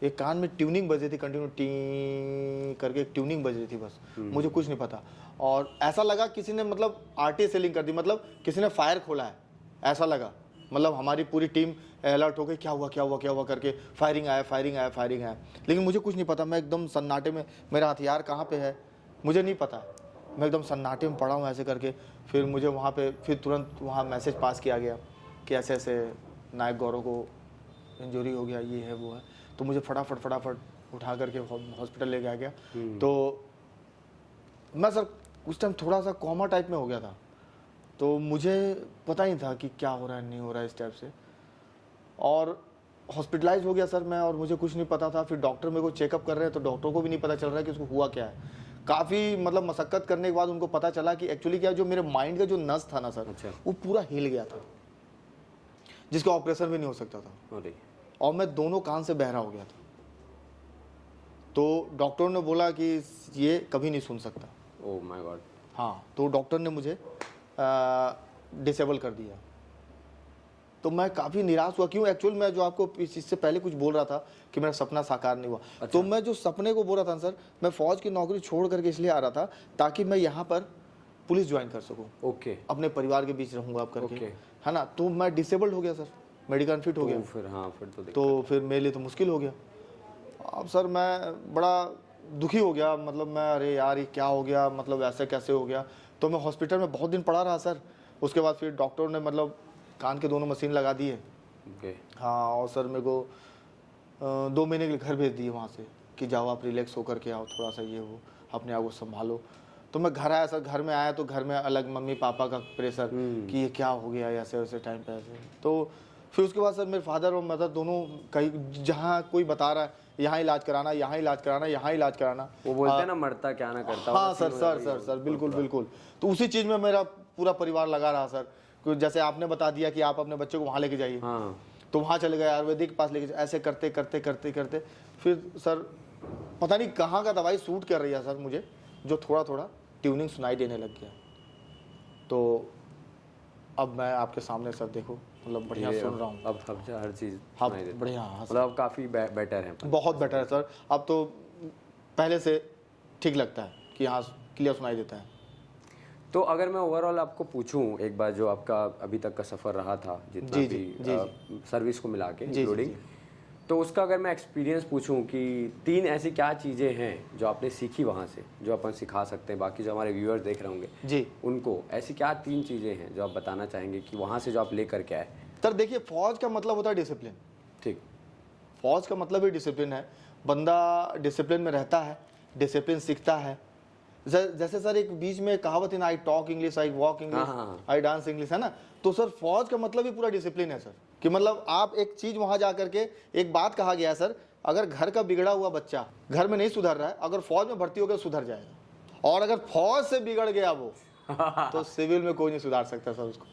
S3: एक कान में ट्यूनिंग बज रही थी, कंटिन्यू टी करके एक ट्यूनिंग बज रही थी बस, मुझे कुछ नहीं पता। और ऐसा लगा किसी ने मतलब आरटी सेलिंग कर दी, मतलब किसी ने फायर खोला है ऐसा लगा। मतलब हमारी पूरी टीम अलर्ट हो गई, क्या हुआ करके फायरिंग आया। लेकिन मुझे कुछ नहीं पता, मैं एकदम सन्नाटे में, मेरा हथियार कहाँ पे है मुझे नहीं पता, मैं एकदम सन्नाटे में पड़ा हूँ ऐसे करके। फिर मुझे वहाँ पे फिर तुरंत वहाँ मैसेज पास किया गया कि ऐसे ऐसे नायक गौरव को इंजरी हो गया, ये है वो है। तो मुझे फटाफट उठा करके हॉस्पिटल ले गया। तो मैं सर उस टाइम थोड़ा सा कोमा टाइप में हो गया था, तो मुझे पता ही था कि क्या हो रहा है नहीं हो रहा है इस टाइप से, और हॉस्पिटलाइज हो गया सर मैं, और मुझे कुछ नहीं पता था। फिर डॉक्टर मेरे को चेकअप कर रहे हैं, तो डॉक्टर को भी नहीं पता चल रहा है कि उसको हुआ क्या है। काफ़ी मतलब मशक्कत करने के बाद उनको पता चला कि एक्चुअली क्या, जो मेरे माइंड का जो नस था ना सर,
S1: अच्छा।
S3: वो पूरा हिल गया था, जिसका ऑपरेशन भी नहीं हो सकता था।
S1: अरे।
S3: और मैं दोनों कान से बहरा हो गया था। तो डॉक्टर ने बोला कि ये कभी नहीं सुन सकता।
S1: Oh my God.
S3: हाँ, तो डॉक्टर ने मुझे डिसेबल कर दिया। तो मैं काफ़ी निराश हुआ। क्यों? एक्चुअल मैं जो आपको इससे पहले कुछ बोल रहा था कि मेरा सपना साकार नहीं हुआ।
S1: अच्छा।
S3: तो मैं जो सपने को बोल रहा था सर, मैं फौज की नौकरी छोड़ करके इसलिए आ रहा था ताकि मैं यहाँ पर पुलिस ज्वाइन कर सकूँ,
S1: ओके।
S3: अपने परिवार के बीच रहूँगा अब करके,
S1: ओके।
S3: है ना। तो मैं डिसेबल्ड हो गया सर, मेडिकल अनफिट हो गया।
S1: फिर हाँ, फिर तो
S3: तो फिर मेरे लिए तो मुश्किल हो गया। अब सर मैं बड़ा दुखी हो गया, मतलब मैं अरे यार ये क्या हो गया, मतलब ऐसे कैसे हो गया। तो मैं हॉस्पिटल में बहुत दिन पड़ा रहा सर। उसके बाद फिर डॉक्टर ने मतलब कान के दोनों मशीन लगा दिए।
S1: ओके।
S3: हाँ, और सर मेरे को 2 महीने के लिए घर भेज दिए वहाँ से कि जाओ आप रिलैक्स होकर के आओ, थोड़ा सा ये वो अपने आप को संभालो। तो मैं घर आया सर, घर में आया तो घर में अलग मम्मी पापा का प्रेशर कि ये क्या हो गया ऐसे वैसे टाइम पे ऐसे। तो फिर उसके बाद सर मेरे फादर और मदर दोनों कहीं, जहाँ कोई बता रहा है यहाँ इलाज कराना, यहाँ इलाज कराना, यहाँ इलाज कराना,
S1: वो बोलते हैं ना मरता क्या ना करता।
S3: हाँ सर बिल्कुल। तो उसी चीज़ में मेरा पूरा परिवार लगा रहा सर। जैसे आपने बता दिया कि आप अपने बच्चे को वहाँ लेके जाइए,
S1: हाँ।
S3: तो वहाँ चले गए आयुर्वेदिक के पास लेके, ऐसे करते करते फिर सर पता नहीं कहाँ का दवाई सूट कर रही है सर मुझे, जो थोड़ा ट्यूनिंग सुनाई देने लग गया। तो अब मैं आपके सामने सर देखो मतलब बढ़िया
S1: ये
S3: सुन रहा हूँ।
S1: अब हर चीज़
S3: हाँ
S1: सुनाई देती है।
S3: बढ़िया, हाँ सर,
S1: मतलब अब काफ़ी बेटर है।
S3: बहुत बेटर है सर। अब तो पहले से ठीक लगता है कि हाँ क्लियर सुनाई देता है।
S1: तो अगर मैं ओवरऑल आपको पूछूं एक बार, जो आपका अभी तक का सफ़र रहा था जितना
S3: जी,
S1: भी
S3: जी,
S1: सर्विस को मिला के
S3: जी,
S1: इंक्लूडिंग,
S3: जी।
S1: तो उसका अगर मैं एक्सपीरियंस पूछूं कि 3 ऐसी क्या चीज़ें हैं जो आपने सीखी वहाँ से, जो अपन सिखा सकते हैं बाकी जो हमारे व्यूअर्स देख रहे होंगे
S3: जी
S1: उनको, ऐसी क्या 3 चीज़ें हैं जो आप बताना चाहेंगे कि वहाँ से जो आप लेकर के आए?
S3: सर देखिए, फौज का मतलब होता है डिसिप्लिन।
S1: ठीक।
S3: फौज का मतलब ही डिसिप्लिन है। बंदा डिसिप्लिन में रहता है, डिसिप्लिन सीखता है। जैसे सर एक बीच में कहावत है ना, I talk English, I walk English, I dance English, है ना। तो सर फौज का मतलब ही पूरा डिसिप्लिन है सर, कि मतलब आप एक चीज वहां जा करके, एक बात कहा गया है सर, अगर घर का बिगड़ा हुआ बच्चा घर में नहीं सुधर रहा है, अगर फौज में भर्ती हो गया सुधर जाएगा। और अगर फौज से बिगड़ गया वो तो सिविल में कोई नहीं सुधार सकता सर उसको,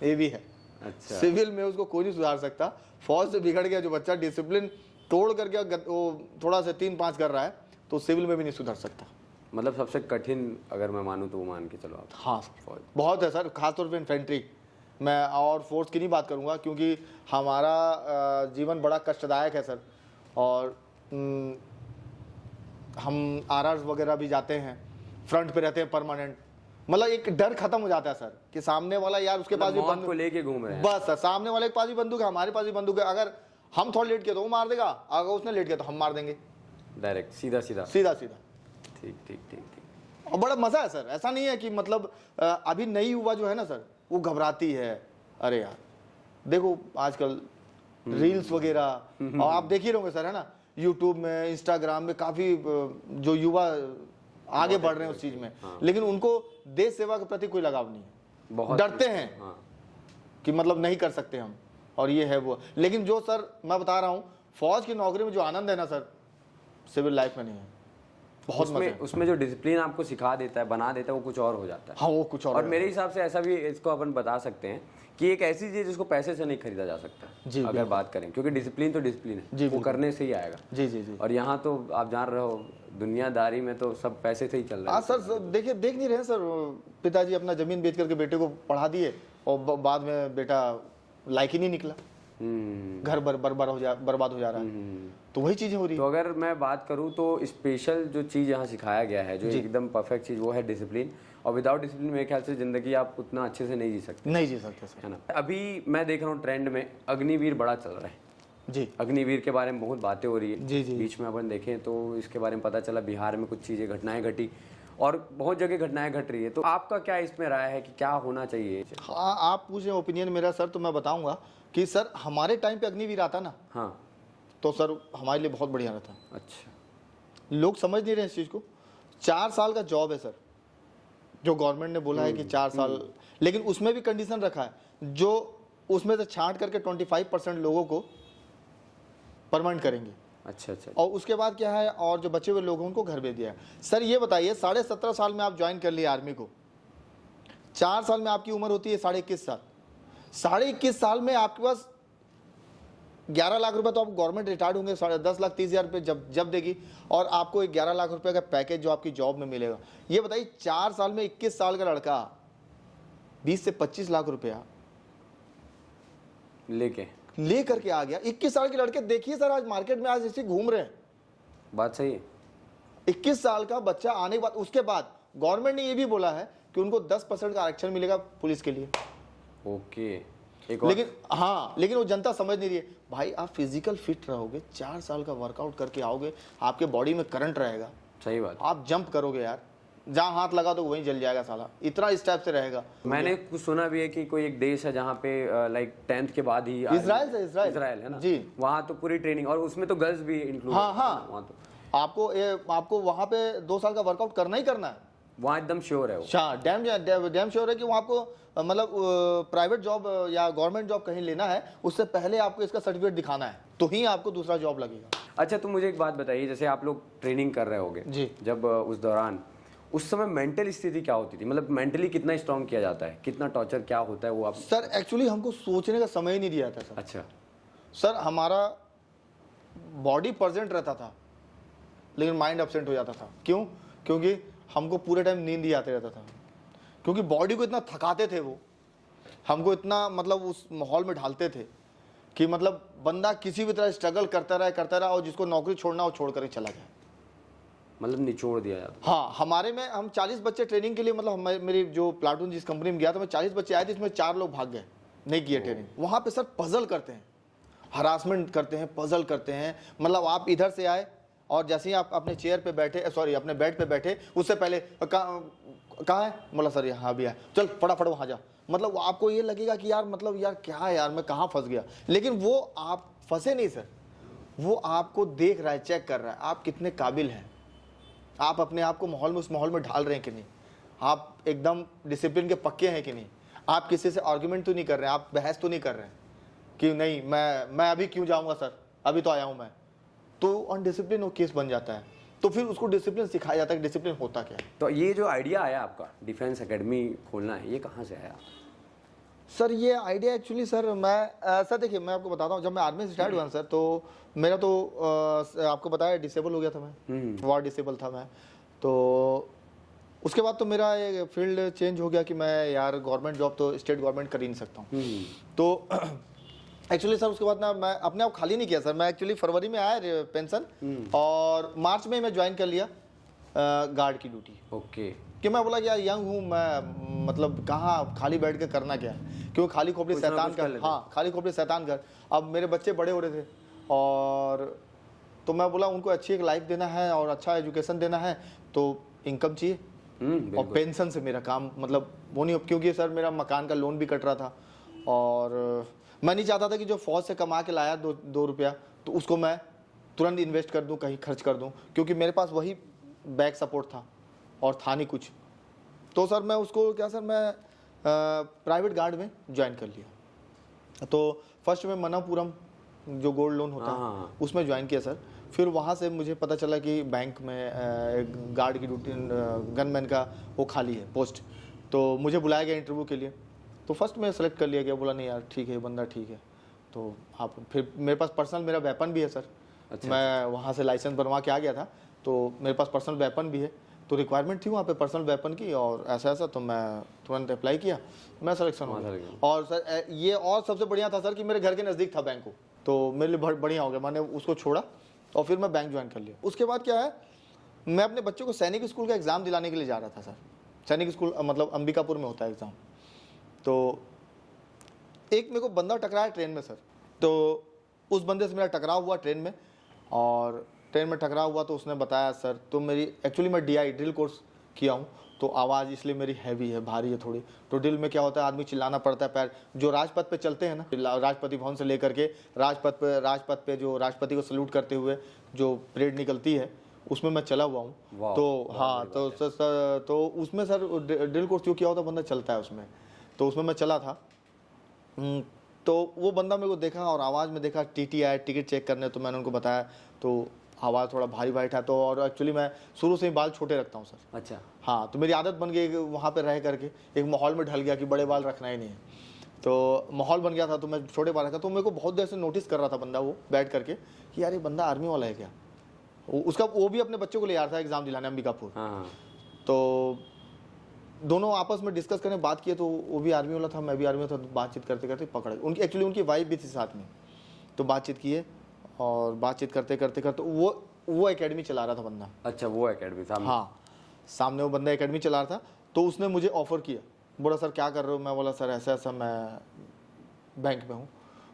S3: ये भी है।
S1: अच्छा।
S3: सिविल में उसको कोई नहीं सुधार सकता। फौज से बिगड़ गया जो बच्चा, डिसिप्लिन तोड़ करके वो थोड़ा सा 3-5 कर रहा है, तो सिविल में भी नहीं सुधर सकता।
S1: मतलब सबसे कठिन अगर मैं मानूं तो वो मान के चलो आप।
S3: हाँ
S1: फौज।
S3: बहुत है सर, खासतौर पे इन्फेंट्री। मैं और फोर्स की नहीं बात करूंगा क्योंकि हमारा जीवन बड़ा कष्टदायक है सर। और हम आरआर वगैरह भी जाते हैं, फ्रंट पे रहते हैं परमानेंट। मतलब एक डर खत्म हो जाता है सर कि सामने वाला यार उसके पास भी
S1: मौत
S3: बंदूक
S1: को लेके घूम रहे हैं।
S3: बस सर, सामने वाले के पास भी बंदूक है, हमारे पास भी बंदूक है। अगर हम थोड़ा लेट किया तो वो मार देगा, अगर उसने लेट किया तो हम मार देंगे,
S1: डायरेक्ट सीधा सीधा।
S3: सीधा सीधा।
S1: ठीक ठीक ठीक ठीक।
S3: और बड़ा मजा है सर। ऐसा नहीं है कि मतलब अभी नई युवा जो है ना सर, वो घबराती है। अरे यार देखो आजकल रील्स वगैरह, और आप देख ही रहोगे सर, है ना, यूट्यूब में, इंस्टाग्राम में काफी जो युवा आगे बढ़ रहे हैं उस चीज में।
S1: हाँ।
S3: लेकिन उनको देश सेवा के प्रति कोई लगाव नहीं है,
S1: बहुत
S3: डरते हैं
S1: हाँ।
S3: कि मतलब नहीं कर सकते हम, और ये है वो। लेकिन जो सर मैं बता रहा हूँ, फौज की नौकरी में जो आनंद है ना सर, सिविल लाइफ में नहीं है। बहुत मजा है।
S1: उसमें जो डिसिप्लिन आपको सिखा देता है, बना देता है, वो कुछ और हो जाता है।
S3: हाँ वो कुछ
S1: और मेरे हिसाब से ऐसा भी इसको अपन बता सकते हैं कि एक ऐसी चीज जिसको पैसे से नहीं खरीदा जा सकता
S3: जी,
S1: अगर बात करें, क्योंकि डिसिप्लिन तो डिसिप्लिन है,
S3: जी,
S1: वो करने से ही आएगा।
S3: जी जी जी।
S1: और यहाँ तो आप जान रहे हो दुनियादारी में तो सब पैसे से ही चल रहा
S3: हाँ
S1: है।
S3: सर, देखिए देख नहीं रहे हैं सर, पिताजी अपना जमीन बेच करके बेटे को पढ़ा दिए और बाद में बेटा लायक ही नहीं निकला, घर बर्बाद हो जा रहा है। तो वही चीजें हो रही
S1: तो अगर मैं बात करूँ तो स्पेशल जो चीज़ यहाँ सिखाया गया है, जो एकदम परफेक्ट चीज़, वो है डिसिप्लिन। और विदाउट डिसिप्लिन मेरे ख्याल से ज़िंदगी आप उतना अच्छे से नहीं जी सकते,
S3: नहीं जी सकते सर,
S1: है ना। अभी मैं देख रहा हूँ ट्रेंड में अग्निवीर बड़ा चल रहा है
S3: जी।
S1: अग्निवीर के बारे में बहुत बातें हो रही है।
S3: जी जी।
S1: बीच में अपन देखें तो इसके बारे में पता चला बिहार में कुछ चीज़ें घटनाएं घटी और बहुत जगह घटनाएं घट रही है। तो आपका क्या इसमें राय है कि क्या होना चाहिए?
S3: हाँ आप पूछे ओपिनियन मेरा सर, तो मैं बताऊंगा कि सर हमारे टाइम पे अग्निवीर आता ना,
S1: हाँ
S3: तो सर हमारे लिए बहुत बढ़िया रहता।
S1: अच्छा,
S3: लोग समझ नहीं रहे इस चीज को। 4 साल का जॉब है सर, जो गवर्नमेंट ने बोला है कि 4 साल, लेकिन उसमें भी कंडीशन रखा है, जो उसमें से छांट करके 25% लोगों को परमानेंट करेंगे।
S1: अच्छा अच्छा।
S3: और उसके बाद क्या है, और जो बचे हुए लोग हैं उनको घर भेज दिया है। सर ये बताइए, 17.5 साल में आप ज्वाइन कर लिए आर्मी को, 4 साल में आपकी उम्र होती है 21.5 साल। 21.5 साल में आपके पास 11 लाख रुपए तो आप गवर्नमेंट रिटायर्ड होंगे, 10,30,000 रुपये जब देगी, और आपको 11 लाख रुपए का पैकेज जो आपकी जॉब में मिलेगा। ये बताइए 4 साल में 21 साल का लड़का 20 से 25 लाख रुपया ले करके आ गया। 21 साल के लड़के देखिए सर, आज मार्केट में आज ऐसे घूम रहे हैं।
S1: बात सही है।
S3: 21 साल का बच्चा आने के बाद, उसके बाद गवर्नमेंट ने ये भी बोला है कि उनको 10% का आरक्षण मिलेगा पुलिस के लिए।
S1: ओके,
S3: लेकिन हाँ, लेकिन वो जनता समझ नहीं रही है। भाई आप फिजिकल फिट रहोगे, 4 साल का वर्कआउट करके आओगे, आपके बॉडी में करंट रहेगा,
S1: सही बात।
S3: आप जंप करोगे यार, जहाँ हाथ लगा तो वहीं जल जाएगा साला, इतना इस टाइप से रहेगा।
S1: मैंने कुछ सुना भी है कि कोई एक देश है जहाँ पे लाइक 10th के बाद ही इजराइल है ना
S3: जी,
S1: वहाँ तो पूरी ट्रेनिंग, और उसमें तो गर्ल्स भी इंक्लूड।
S3: हाँ हाँ,
S1: वहाँ तो
S3: आपको वहाँ पे 2 साल का वर्कआउट करना ही करना है।
S1: वहाँ एकदम श्योर है वो।
S3: डैम श्योर है कि वहाँ आपको मतलब प्राइवेट जॉब या गवर्नमेंट जॉब कहीं लेना है, उससे पहले आपको इसका सर्टिफिकेट दिखाना है, तो ही आपको दूसरा जॉब लगेगा।
S1: अच्छा, तो मुझे एक बात बताइए, जैसे आप लोग ट्रेनिंग कर रहे होगे
S3: जी,
S1: जब उस दौरान, उस समय मेंटल स्थिति क्या होती थी? मतलब मेंटली कितना स्ट्रांग किया जाता है, कितना टॉर्चर क्या होता है वो आप?
S3: सर एक्चुअली हमको सोचने का समय ही नहीं दिया था सर।
S1: अच्छा
S3: सर, हमारा बॉडी प्रेजेंट रहता था लेकिन माइंड एब्सेंट हो जाता था। क्यों? क्योंकि हमको पूरे टाइम नींद ही आते रहता था, क्योंकि बॉडी को इतना थकाते थे वो हमको इतना मतलब उस माहौल में ढालते थे कि मतलब बंदा किसी भी तरह स्ट्रगल करता रहा और जिसको नौकरी छोड़ना वो छोड़ कर ही चला गया।
S1: मतलब निचोड़ दिया जाता।
S3: हाँ, हमारे में हम 40 बच्चे ट्रेनिंग के लिए, मतलब मेरी जो प्लाटून जिस कंपनी में गया था मैं 40 बच्चे आए थे, इसमें 4 लोग भाग गए, नहीं किए ट्रेनिंग। वहाँ पे सर पजल करते हैं, हरासमेंट करते हैं, पजल करते हैं। मतलब आप इधर से आए और जैसे ही आप अपने चेयर पे बैठे, सॉरी अपने बेड पे बैठे, उससे पहले कहाँ है, बोला सर यहाँ भी है, चल फटाफट वहाँ जा। मतलब आपको ये लगेगा कि यार मतलब यार क्या है यार, मैं कहाँ फंस गया। लेकिन वो आप फंसे नहीं सर, वो आपको देख रहा है, चेक कर रहा है आप कितने काबिल हैं, आप अपने आप को माहौल में, उस माहौल में ढाल रहे हैं कि नहीं, आप एकदम डिसिप्लिन के पक्के हैं कि नहीं, आप किसी से आर्ग्यूमेंट तो नहीं कर रहे हैं, आप बहस तो नहीं कर रहे हैं कि नहीं मैं अभी क्यों जाऊंगा सर, अभी तो आया हूं मैं। तो अनडिसिप्लिन वो केस बन जाता है। तो फिर उसको डिसिप्लिन सिखाया जाता है कि डिसिप्लिन होता क्या है।
S1: तो ये जो आइडिया आया आपका डिफेंस एकेडमी खोलना है, ये कहाँ से आया?
S3: सर ये आइडिया एक्चुअली सर मैं सर देखिए मैं आपको बताता हूँ, जब मैं आर्मी से स्टार्ट हुआ सर, तो मेरा तो आपको बताया डिसेबल हो गया था मैं, वार डिसेबल था मैं। तो उसके बाद तो मेरा ये फील्ड चेंज हो गया कि मैं यार गवर्नमेंट जॉब तो स्टेट गवर्नमेंट कर ही नहीं सकता हूँ। तो एक्चुअली सर उसके बाद ना मैं अपने आप खाली नहीं किया सर, मैं एक्चुअली फरवरी में आया पेंशन और मार्च में मैं ज्वाइन कर लिया गार्ड की ड्यूटी।
S1: ओके।
S3: कि मैं बोला यार यंग हूँ मैं, मतलब कहाँ खाली बैठ के करना क्या है, क्यों खाली खोपड़ी शैतान कर, हाँ खाली खोपड़ी शैतान कर। अब मेरे बच्चे बड़े हो रहे थे और तो मैं बोला उनको अच्छी एक लाइफ देना है और अच्छा एजुकेशन देना है, तो इनकम चाहिए और पेंशन से मेरा काम मतलब वो नहीं, क्योंकि सर मेरा मकान का लोन भी कट रहा था और मैं नहीं चाहता था कि जो फौज से कमा के लाया दो रुपया तो उसको मैं तुरंत इन्वेस्ट कर दूं, कहीं खर्च कर दूं, क्योंकि मेरे पास वही बैक सपोर्ट था और था नहीं कुछ। तो सर मैं उसको क्या सर मैं प्राइवेट गार्ड में ज्वाइन कर लिया। तो फर्स्ट में मनापुरम जो गोल्ड लोन होता है उसमें ज्वाइन किया सर। फिर वहाँ से मुझे पता चला कि बैंक में गार्ड की ड्यूटी गनमैन का वो खाली है पोस्ट, तो मुझे बुलाया गया इंटरव्यू के लिए। तो फर्स्ट में सेलेक्ट कर लिया गया, बोला नहीं यार ठीक है बंदा ठीक है, तो आप फिर मेरे पास पर्सनल मेरा वेपन भी है सर। अच्छा, मैं वहाँ से लाइसेंस बनवा के आ गया था, तो मेरे पास पर्सनल वेपन भी है, तो रिक्वायरमेंट थी वहाँ पे पर्सनल वेपन की और ऐसा तो मैं तुरंत अप्लाई किया, मैं सिलेक्शन हो गया। और सर ये और सबसे बढ़िया था सर कि मेरे घर के नज़दीक था बैंक को, तो मेरे लिए बहुत बढ़िया हो गया, मैंने उसको छोड़ा और फिर मैं बैंक ज्वाइन कर लिया। उसके बाद क्या है, मैं अपने बच्चों को सैनिक स्कूल का एग्ज़ाम दिलाने के लिए जा रहा था सर। सैनिक स्कूल मतलब अंबिकापुर में होता है एग्ज़ाम। तो एक मेरे को बंदा टकराया ट्रेन में सर, तो उस बंदे से मेरा टकराव हुआ ट्रेन में, और ट्रेन में टकराव हुआ तो उसने बताया सर तो मेरी एक्चुअली मैं DI ड्रिल कोर्स किया हूँ, तो आवाज़ इसलिए मेरी हैवी है, भारी है थोड़ी। तो ड्रिल में क्या होता है, आदमी चिल्लाना पड़ता है, पैर जो राजपथ पे चलते हैं ना, राष्ट्रपति भवन से लेकर के राजपथ पे जो राष्ट्रपति को सल्यूट करते हुए जो परेड निकलती है उसमें मैं चला हुआ हूँ। तो हाँ तो उसमें सर ड्रिल कोर्स जो किया होता बंदा चलता है उसमें, तो उसमें मैं चला था। तो वो बंदा मेरे को देखा और आवाज़ में देखा, TT आया टिकट चेक करने, तो मैंने उनको बताया, तो आवाज़ थोड़ा भारी था। तो और एक्चुअली मैं शुरू से ही बाल छोटे रखता हूँ सर। अच्छा हाँ, तो मेरी आदत बन गई वहाँ पे रह करके, एक माहौल में ढल गया कि बड़े बाल रखना ही नहीं है, तो माहौल बन गया था, तो मैं छोटे बाल रखा। तो मेरे को बहुत देर से नोटिस कर रहा था बंदा वो बैठ करके कि यार ये बंदा आर्मी वाला है क्या। उसका वो भी अपने बच्चों को ले आ रहा था एग्ज़ाम दिलाने अंबिकापुर। तो दोनों आपस में डिस्कस करने बात किए, तो वो भी आर्मी वाला था, मैं भी आर्मी था, तो बातचीत करते करते पकड़ उनकी एक्चुअली उनकी वाइफ भी थी साथ में, तो बातचीत किए और बातचीत करते करते वो एकेडमी चला रहा था बंदा। अच्छा वो एकेडमी सामने, हाँ सामने वो बंदा एकेडमी चला रहा था। तो उसने मुझे ऑफर किया, बोला सर क्या कर रहे हो, मैं बोला सर ऐसा ऐसा मैं बैंक में हूँ।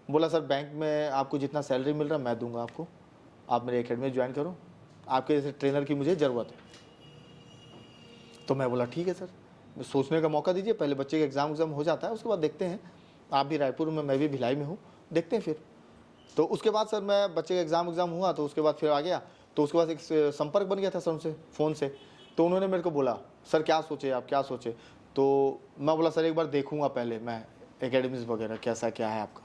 S3: बोला सर बैंक में आपको जितना सैलरी मिल रहा है मैं दूंगा आपको, आप मेरे एकेडमी में ज्वाइन करो, आपके जैसे ट्रेनर की मुझे ज़रूरत है। तो मैं बोला ठीक है सर, सोचने का मौका दीजिए, पहले बच्चे का एग्ज़ाम हो जाता है, उसके बाद देखते हैं। आप भी रायपुर में, मैं भी भिलाई में हूँ, देखते हैं फिर। तो उसके बाद सर मैं बच्चे का एग्ज़ाम हुआ, तो उसके बाद फिर आ गया। तो उसके बाद एक संपर्क बन गया था सर उनसे फ़ोन से। तो उन्होंने मेरे को बोला सर क्या सोचे आप, क्या सोचे। तो मैं बोला सर एक बार देखूँगा पहले मैं एकेडमीज़ वगैरह कैसा क्या है आपका।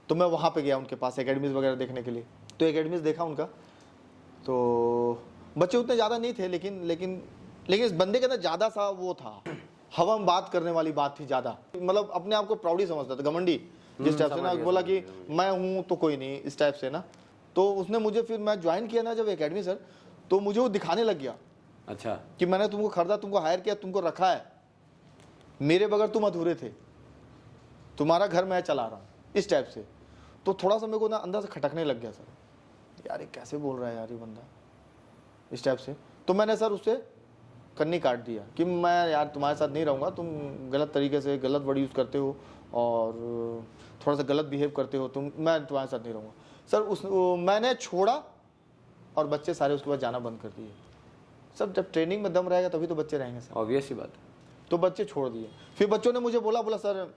S3: तो मैं वहाँ पर गया उनके पास एकेडमीज़ वगैरह देखने के लिए। तो एकेडमीज़ देखा उनका, तो बच्चे उतने ज़्यादा नहीं थे, लेकिन इस बंदे के अंदर ज़्यादा सा वो था, हवा में बात करने वाली बात थी ज़्यादा, मतलब अपने आप को प्राउडी समझता था, घमंडी जिस टाइप से ना, बोला कि मैं हूँ तो कोई नहीं, इस टाइप से ना। तो उसने मुझे, फिर मैं ज्वाइन किया ना जब एकेडमी सर, तो मुझे वो दिखाने लग गया। अच्छा कि मैंने तुमको खरीदा, तुमको हायर किया, तुमको रखा है, मेरे बगैर तुम अधूरे थे। तुम्हारा घर मैं चला रहा हूँ, इस टाइप से। तो थोड़ा सा मेरे को ना अंदर से खटकने लग गया सर, यार ये कैसे बोल रहा है यार ये बंदा, इस टाइप से। तो मैंने सर उससे कन्नी काट दिया कि मैं यार तुम्हारे साथ नहीं रहूँगा, तुम गलत तरीके से गलत वर्ड यूज़ करते हो और थोड़ा सा गलत बिहेव करते हो तुम, मैं तुम्हारे साथ नहीं रहूँगा सर। मैंने छोड़ा और बच्चे सारे उसके बाद जाना बंद कर दिए सर। जब ट्रेनिंग में दम रहेगा तभी तो बच्चे रहेंगे सर,
S1: ऑब्वियस ही बात है।
S3: तो बच्चे छोड़ दिए। फिर बच्चों ने मुझे बोला सर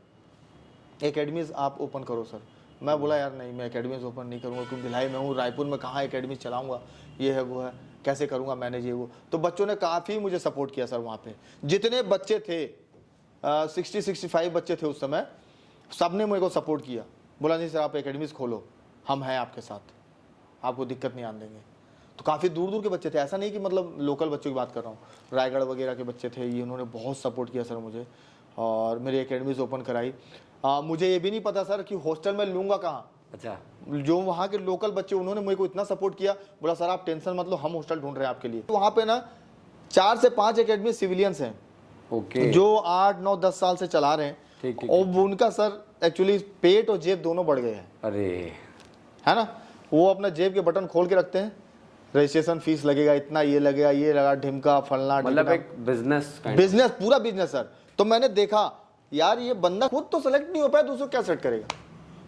S3: एकेडमीज आप ओपन करो सर। मैं बोला यार नहीं, मैं एकेडमीज ओपन नहीं करूँगा, क्योंकि भिलाई में हूँ, रायपुर में कहाँ एकेडमी चलाऊँगा, ये है वो है, कैसे करूँगा मैनेज ये वो। तो बच्चों ने काफ़ी मुझे सपोर्ट किया सर। वहाँ पे जितने बच्चे थे 60-65 बच्चे थे उस समय, सब ने मेरे को सपोर्ट किया। बोला नहीं सर आप एकेडमीज खोलो, हम हैं आपके साथ, आपको दिक्कत नहीं आने देंगे। तो काफ़ी दूर दूर के बच्चे थे, ऐसा नहीं कि मतलब लोकल बच्चों की बात कर रहा हूँ, रायगढ़ वगैरह के बच्चे थे, ये उन्होंने बहुत सपोर्ट किया सर मुझे और मेरी एकेडमीज ओपन कराई। मुझे ये भी नहीं पता सर कि हॉस्टल में लूँगा कहाँ।
S1: अच्छा,
S3: जो वहाँ के लोकल बच्चे उन्होंने मेरे को इतना सपोर्ट किया, बोला सर आप टेंशन मत लो, हम हॉस्टल ढूंढ रहे हैं आपके लिए। तो वहाँ पे ना 4 से 5 एकेडमी सिविलियंस हैं,
S1: ओके,
S3: जो 8, 9, 10 साल से चला रहे हैं।
S1: ठीक है।
S3: और उनका सर एक्चुअली पेट और जेब दोनों बढ़ गए हैं,
S1: अरे
S3: है ना। वो अपना जेब के बटन खोल के रखते हैं, रजिस्ट्रेशन फीस लगेगा इतना, ये लगेगा, ये लगा, ढिमका फलना,
S1: मतलब एक बिजनेस
S3: बिजनेस, पूरा बिजनेस सर। तो मैंने देखा यार ये बंदा खुद तो सेलेक्ट नहीं हो पाया, दूसरों क्या सेलेक्ट करेगा।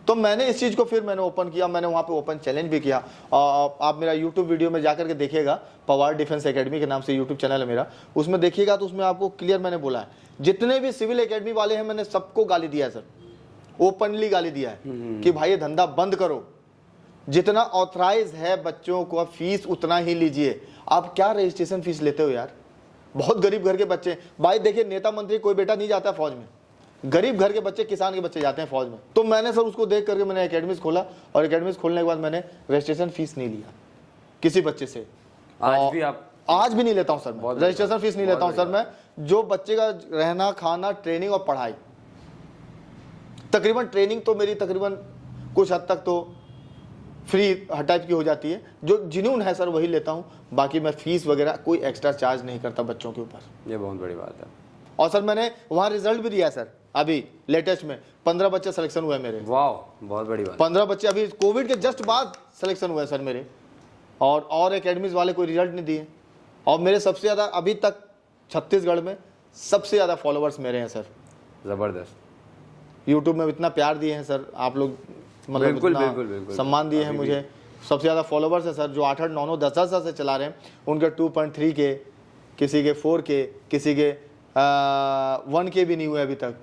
S3: तो मैंने इस चीज़ को फिर मैंने ओपन किया, मैंने वहाँ पे ओपन चैलेंज भी किया। आप मेरा यूट्यूब वीडियो में जाकर के देखिएगा, पवार डिफेंस एकेडमी के नाम से यूट्यूब चैनल है मेरा, उसमें देखिएगा तो उसमें आपको क्लियर मैंने बोला है, जितने भी सिविल एकेडमी वाले हैं मैंने सबको गाली दिया है सर, ओपनली गाली दिया है कि भाई ये धंधा बंद करो, जितना ऑथराइज है बच्चों को फीस उतना ही लीजिए। आप क्या रजिस्ट्रेशन फीस लेते हो यार, बहुत गरीब घर के बच्चे। भाई देखिए नेता मंत्री कोई बेटा नहीं जाता फौज में, गरीब घर के बच्चे, किसान के बच्चे जाते हैं फौज में। तो मैंने सर उसको देख करके मैंने एकेडमीज खोला और एकेडमीज खोलने के बाद मैंने रजिस्ट्रेशन फीस नहीं लिया किसी बच्चे से।
S1: आज भी आप?
S3: आज भी नहीं लेता हूं सर मैं, रजिस्ट्रेशन फीस नहीं लेता हूं सर मैं। जो बच्चे का रहना खाना ट्रेनिंग और पढ़ाई, तकरीबन ट्रेनिंग तो मेरी तकरीबन कुछ हद तक तो फ्री टाइप की हो जाती है, जो जिन्होंने है सर वही लेता हूं। बाकी मैं फीस वगैरह कोई एक्स्ट्रा चार्ज नहीं करता बच्चों के ऊपर।
S1: ये बहुत बड़ी बात है।
S3: और सर मैंने वहाँ रिजल्ट भी दिया है सर, अभी लेटेस्ट में 15 बच्चे सिलेक्शन हुए मेरे।
S1: वाह, बहुत बड़ी बात।
S3: 15 बच्चे अभी कोविड के जस्ट बाद सिलेक्शन हुए सर मेरे, और एकेडमीज वाले कोई रिजल्ट नहीं दिए। और मेरे सबसे ज़्यादा अभी तक छत्तीसगढ़ में सबसे ज़्यादा फॉलोअर्स मेरे हैं सर।
S1: ज़बरदस्त।
S3: यूट्यूब में इतना प्यार दिए हैं सर आप लोग, मतलब
S1: बिल्कुल,
S3: इतना
S1: बिल्कुल, बिल्कुल।
S3: सम्मान दिए हैं मुझे। सबसे ज़्यादा फॉलोअर्स है सर, जो 8-8, 9-9, 10-10 साल से चला रहे हैं, उनके 2.3 के, किसी के 4 के, किसी के 1 के भी नहीं हुए अभी तक।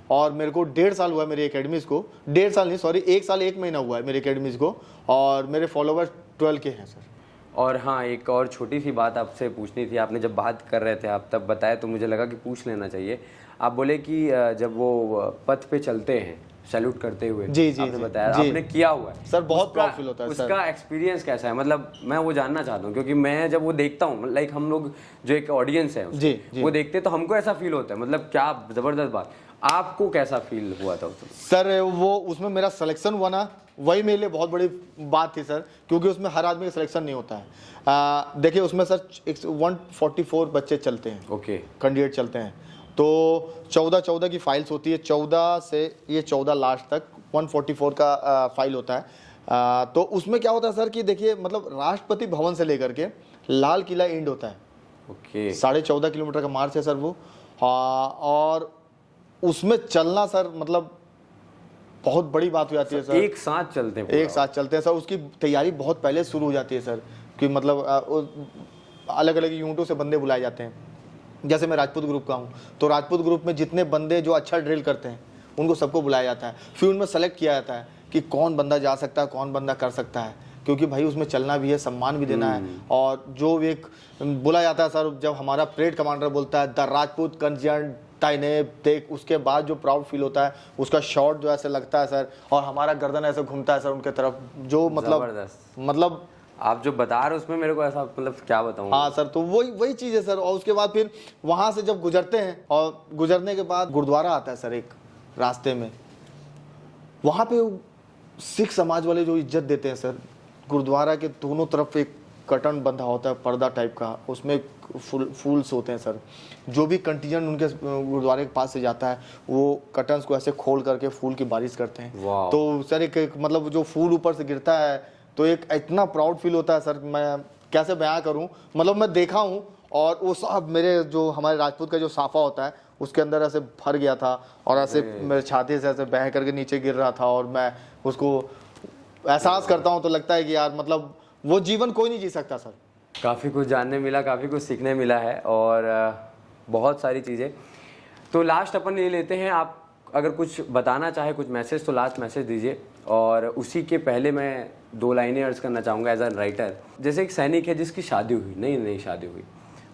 S3: और मेरे को 1.5 साल हुआ है मेरी एकेडमीज़ को, 1.5 साल नहीं सॉरी 1 साल 1 महीना हुआ है मेरी एकेडमीज़ को, और मेरे फॉलोअर्स 12 के हैं सर।
S1: और हाँ, एक और छोटी सी बात आपसे पूछनी थी। आपने जब बात कर रहे थे आप तब बताया तो मुझे लगा कि पूछ लेना चाहिए। आप बोले कि जब वो पथ पे चलते हैं सैल्यूट करते हुए,
S3: जी जी
S1: आपने
S3: जी,
S1: बताया
S3: जी।
S1: आपने किया हुआ है
S3: सर, बहुत
S1: उसका-
S3: प्राउड फील होता है सर।
S1: उसका एक्सपीरियंस कैसा है, मतलब मैं वो जानना चाहता हूँ, क्योंकि मैं जब वो देखता हूँ, लाइक हम लोग जो एक ऑडियंस है
S3: जी, जी।
S1: वो देखते तो हमको ऐसा फील होता है, मतलब क्या जबरदस्त बात। आपको कैसा फील हुआ था उसमें?
S3: सर वो उसमें मेरा सिलेक्शन हुआ ना, वही मेरे लिए बहुत बड़ी बात थी सर, क्योंकि उसमें हर आदमी का सिलेक्शन नहीं होता है। देखिए उसमें सर 144 बच्चे चलते हैं,
S1: ओके,
S3: कैंडिडेट चलते हैं, तो 14 की फाइल्स होती है, 14 से ये 14 लास्ट तक 144 का फाइल होता है। तो उसमें क्या होता है सर कि देखिए मतलब राष्ट्रपति भवन से लेकर के लाल किला एंड होता है,
S1: ओके,
S3: 14.5 किलोमीटर का मार्च है सर वो। और उसमें चलना सर मतलब बहुत बड़ी बात हो जाती है सर।
S1: एक साथ चलते हैं,
S3: एक साथ चलते हैं सर, उसकी तैयारी बहुत पहले शुरू हो जाती है सर, कि मतलब अलग अलग यूनिटों से बंदे बुलाए जाते हैं। जैसे मैं राजपूत ग्रुप का हूँ, तो राजपूत ग्रुप में जितने बंदे जो अच्छा ड्रिल करते हैं उनको सबको बुलाया जाता है, फिर उनमें सेलेक्ट किया जाता है कि कौन बंदा जा सकता है, कौन बंदा कर सकता है, क्योंकि भाई उसमें चलना भी है, सम्मान भी देना है। और जो एक बोला जाता है सर, जब हमारा परेड कमांडर बोलता है द राजपूत कंजियंट ताइनेब देख, उसके बाद जो प्राउड फील होता है, उसका शॉट जो ऐसे लगता है सर, और हमारा गर्दन ऐसे घूमता है सर उनके तरफ, जो मतलब
S1: आप जो बता रहे हो उसमें मेरे को ऐसा मतलब क्या बताऊं।
S3: हाँ सर, तो वही चीज़ है सर। और उसके बाद फिर वहाँ से जब गुजरते हैं, और गुजरने के बाद गुरुद्वारा आता है सर एक रास्ते में, वहाँ पे सिख समाज वाले जो इज्जत देते हैं सर, गुरुद्वारा के दोनों तरफ एक कर्टन बंधा होता है पर्दा टाइप का, उसमें फूल्स होते हैं सर। जो भी कंटीजेंट उनके गुरुद्वारे के पास से जाता है वो कर्टन्स को ऐसे खोल करके फूल की बारिश करते हैं।
S1: वाह।
S3: तो सर एक मतलब जो फूल ऊपर से गिरता है तो एक इतना प्राउड फील होता है सर, मैं कैसे बयां करूं। मतलब मैं देखा हूं और वो सब मेरे जो हमारे राजपूत का जो साफा होता है उसके अंदर ऐसे भर गया था और ऐसे मेरे छाती से ऐसे बह करके नीचे गिर रहा था और मैं उसको एहसास करता हूं तो लगता है कि यार मतलब वो जीवन कोई नहीं जी सकता सर।
S1: काफ़ी कुछ जानने मिला, काफ़ी कुछ सीखने मिला है और बहुत सारी चीज़ें। तो लास्ट अपन ये लेते हैं, आप अगर कुछ बताना चाहे कुछ मैसेज तो लास्ट मैसेज दीजिए। और उसी के पहले मैं 2 लाइनें अर्ज करना चाहूँगा एज अ राइटर। जैसे एक सैनिक है जिसकी शादी हुई, नई शादी हुई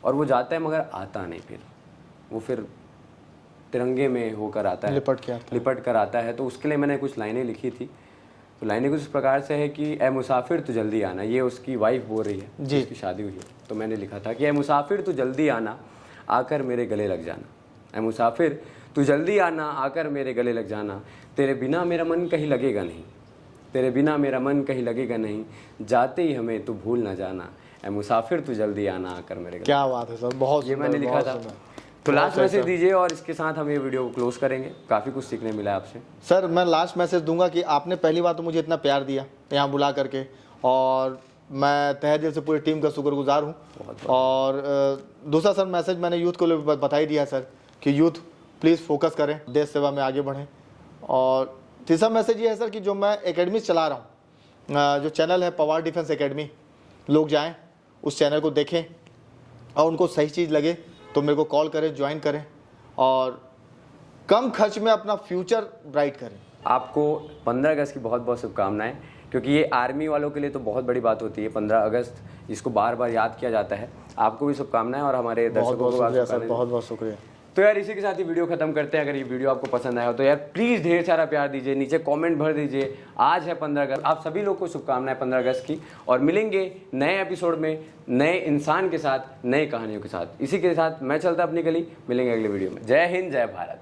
S1: और वो जाता है मगर आता नहीं, फिर वो फिर तिरंगे में होकर आता है, लिपट कर आता है। तो उसके लिए मैंने कुछ लाइनें लिखी थी। तो लाइनें कुछ इस प्रकार से है कि ए मुसाफिर तू जल्दी आना, ये उसकी वाइफ बोल रही है जिसकी शादी हुई है। तो मैंने लिखा था कि ए मुसाफिर तू जल्दी आना आकर मेरे गले लग जाना, ए मुसाफिर तू जल्दी आना आकर मेरे गले लग जाना, तेरे बिना मेरा मन कहीं लगेगा नहीं, तेरे बिना मेरा मन कहीं लगेगा नहीं, जाते ही हमें तू भूल ना जाना, ए मुसाफिर तू जल्दी आना आकर मेरे गले।
S3: क्या बात है सर, बहुत
S1: ये मैंने लिखा था। तो लास्ट मैसेज दीजिए और इसके साथ हम ये वीडियो को क्लोज करेंगे। काफ़ी कुछ सीखने मिला आपसे
S3: सर। मैं लास्ट मैसेज दूंगा कि आपने पहली बार तो मुझे इतना प्यार दिया यहाँ बुला करके और मैं तहे दिल से पूरी टीम का शुक्रगुजार हूँ। और दूसरा सर मैसेज मैंने यूथ को बता ही दिया सर कि यूथ प्लीज़ फोकस करें, देश सेवा में आगे बढ़ें। और तीसरा मैसेज ये है सर कि जो मैं एकेडमी चला रहा हूँ, जो चैनल है पवार डिफेंस एकेडमी, लोग जाएँ उस चैनल को देखें और उनको सही चीज़ लगे तो मेरे को कॉल करें, ज्वाइन करें और कम खर्च में अपना फ्यूचर ब्राइट करें।
S1: आपको 15 अगस्त की बहुत बहुत शुभकामनाएं, क्योंकि ये आर्मी वालों के लिए तो बहुत बड़ी बात होती है 15 अगस्त, जिसको बार बार याद किया जाता है। आपको भी शुभकामनाएं और हमारे दर्शकों को
S3: बहुत बहुत शुक्रिया।
S1: तो यार इसी के साथ ही वीडियो खत्म करते हैं। अगर ये वीडियो आपको पसंद आया हो तो यार प्लीज़ ढेर सारा प्यार दीजिए, नीचे कमेंट भर दीजिए। आज है 15 अगस्त, आप सभी लोग को शुभकामनाएं 15 अगस्त की। और मिलेंगे नए एपिसोड में नए इंसान के साथ, नए कहानियों के साथ। इसी के साथ मैं चलता अपनी गली, मिलेंगे अगले वीडियो में। जय हिंद, जय भारत।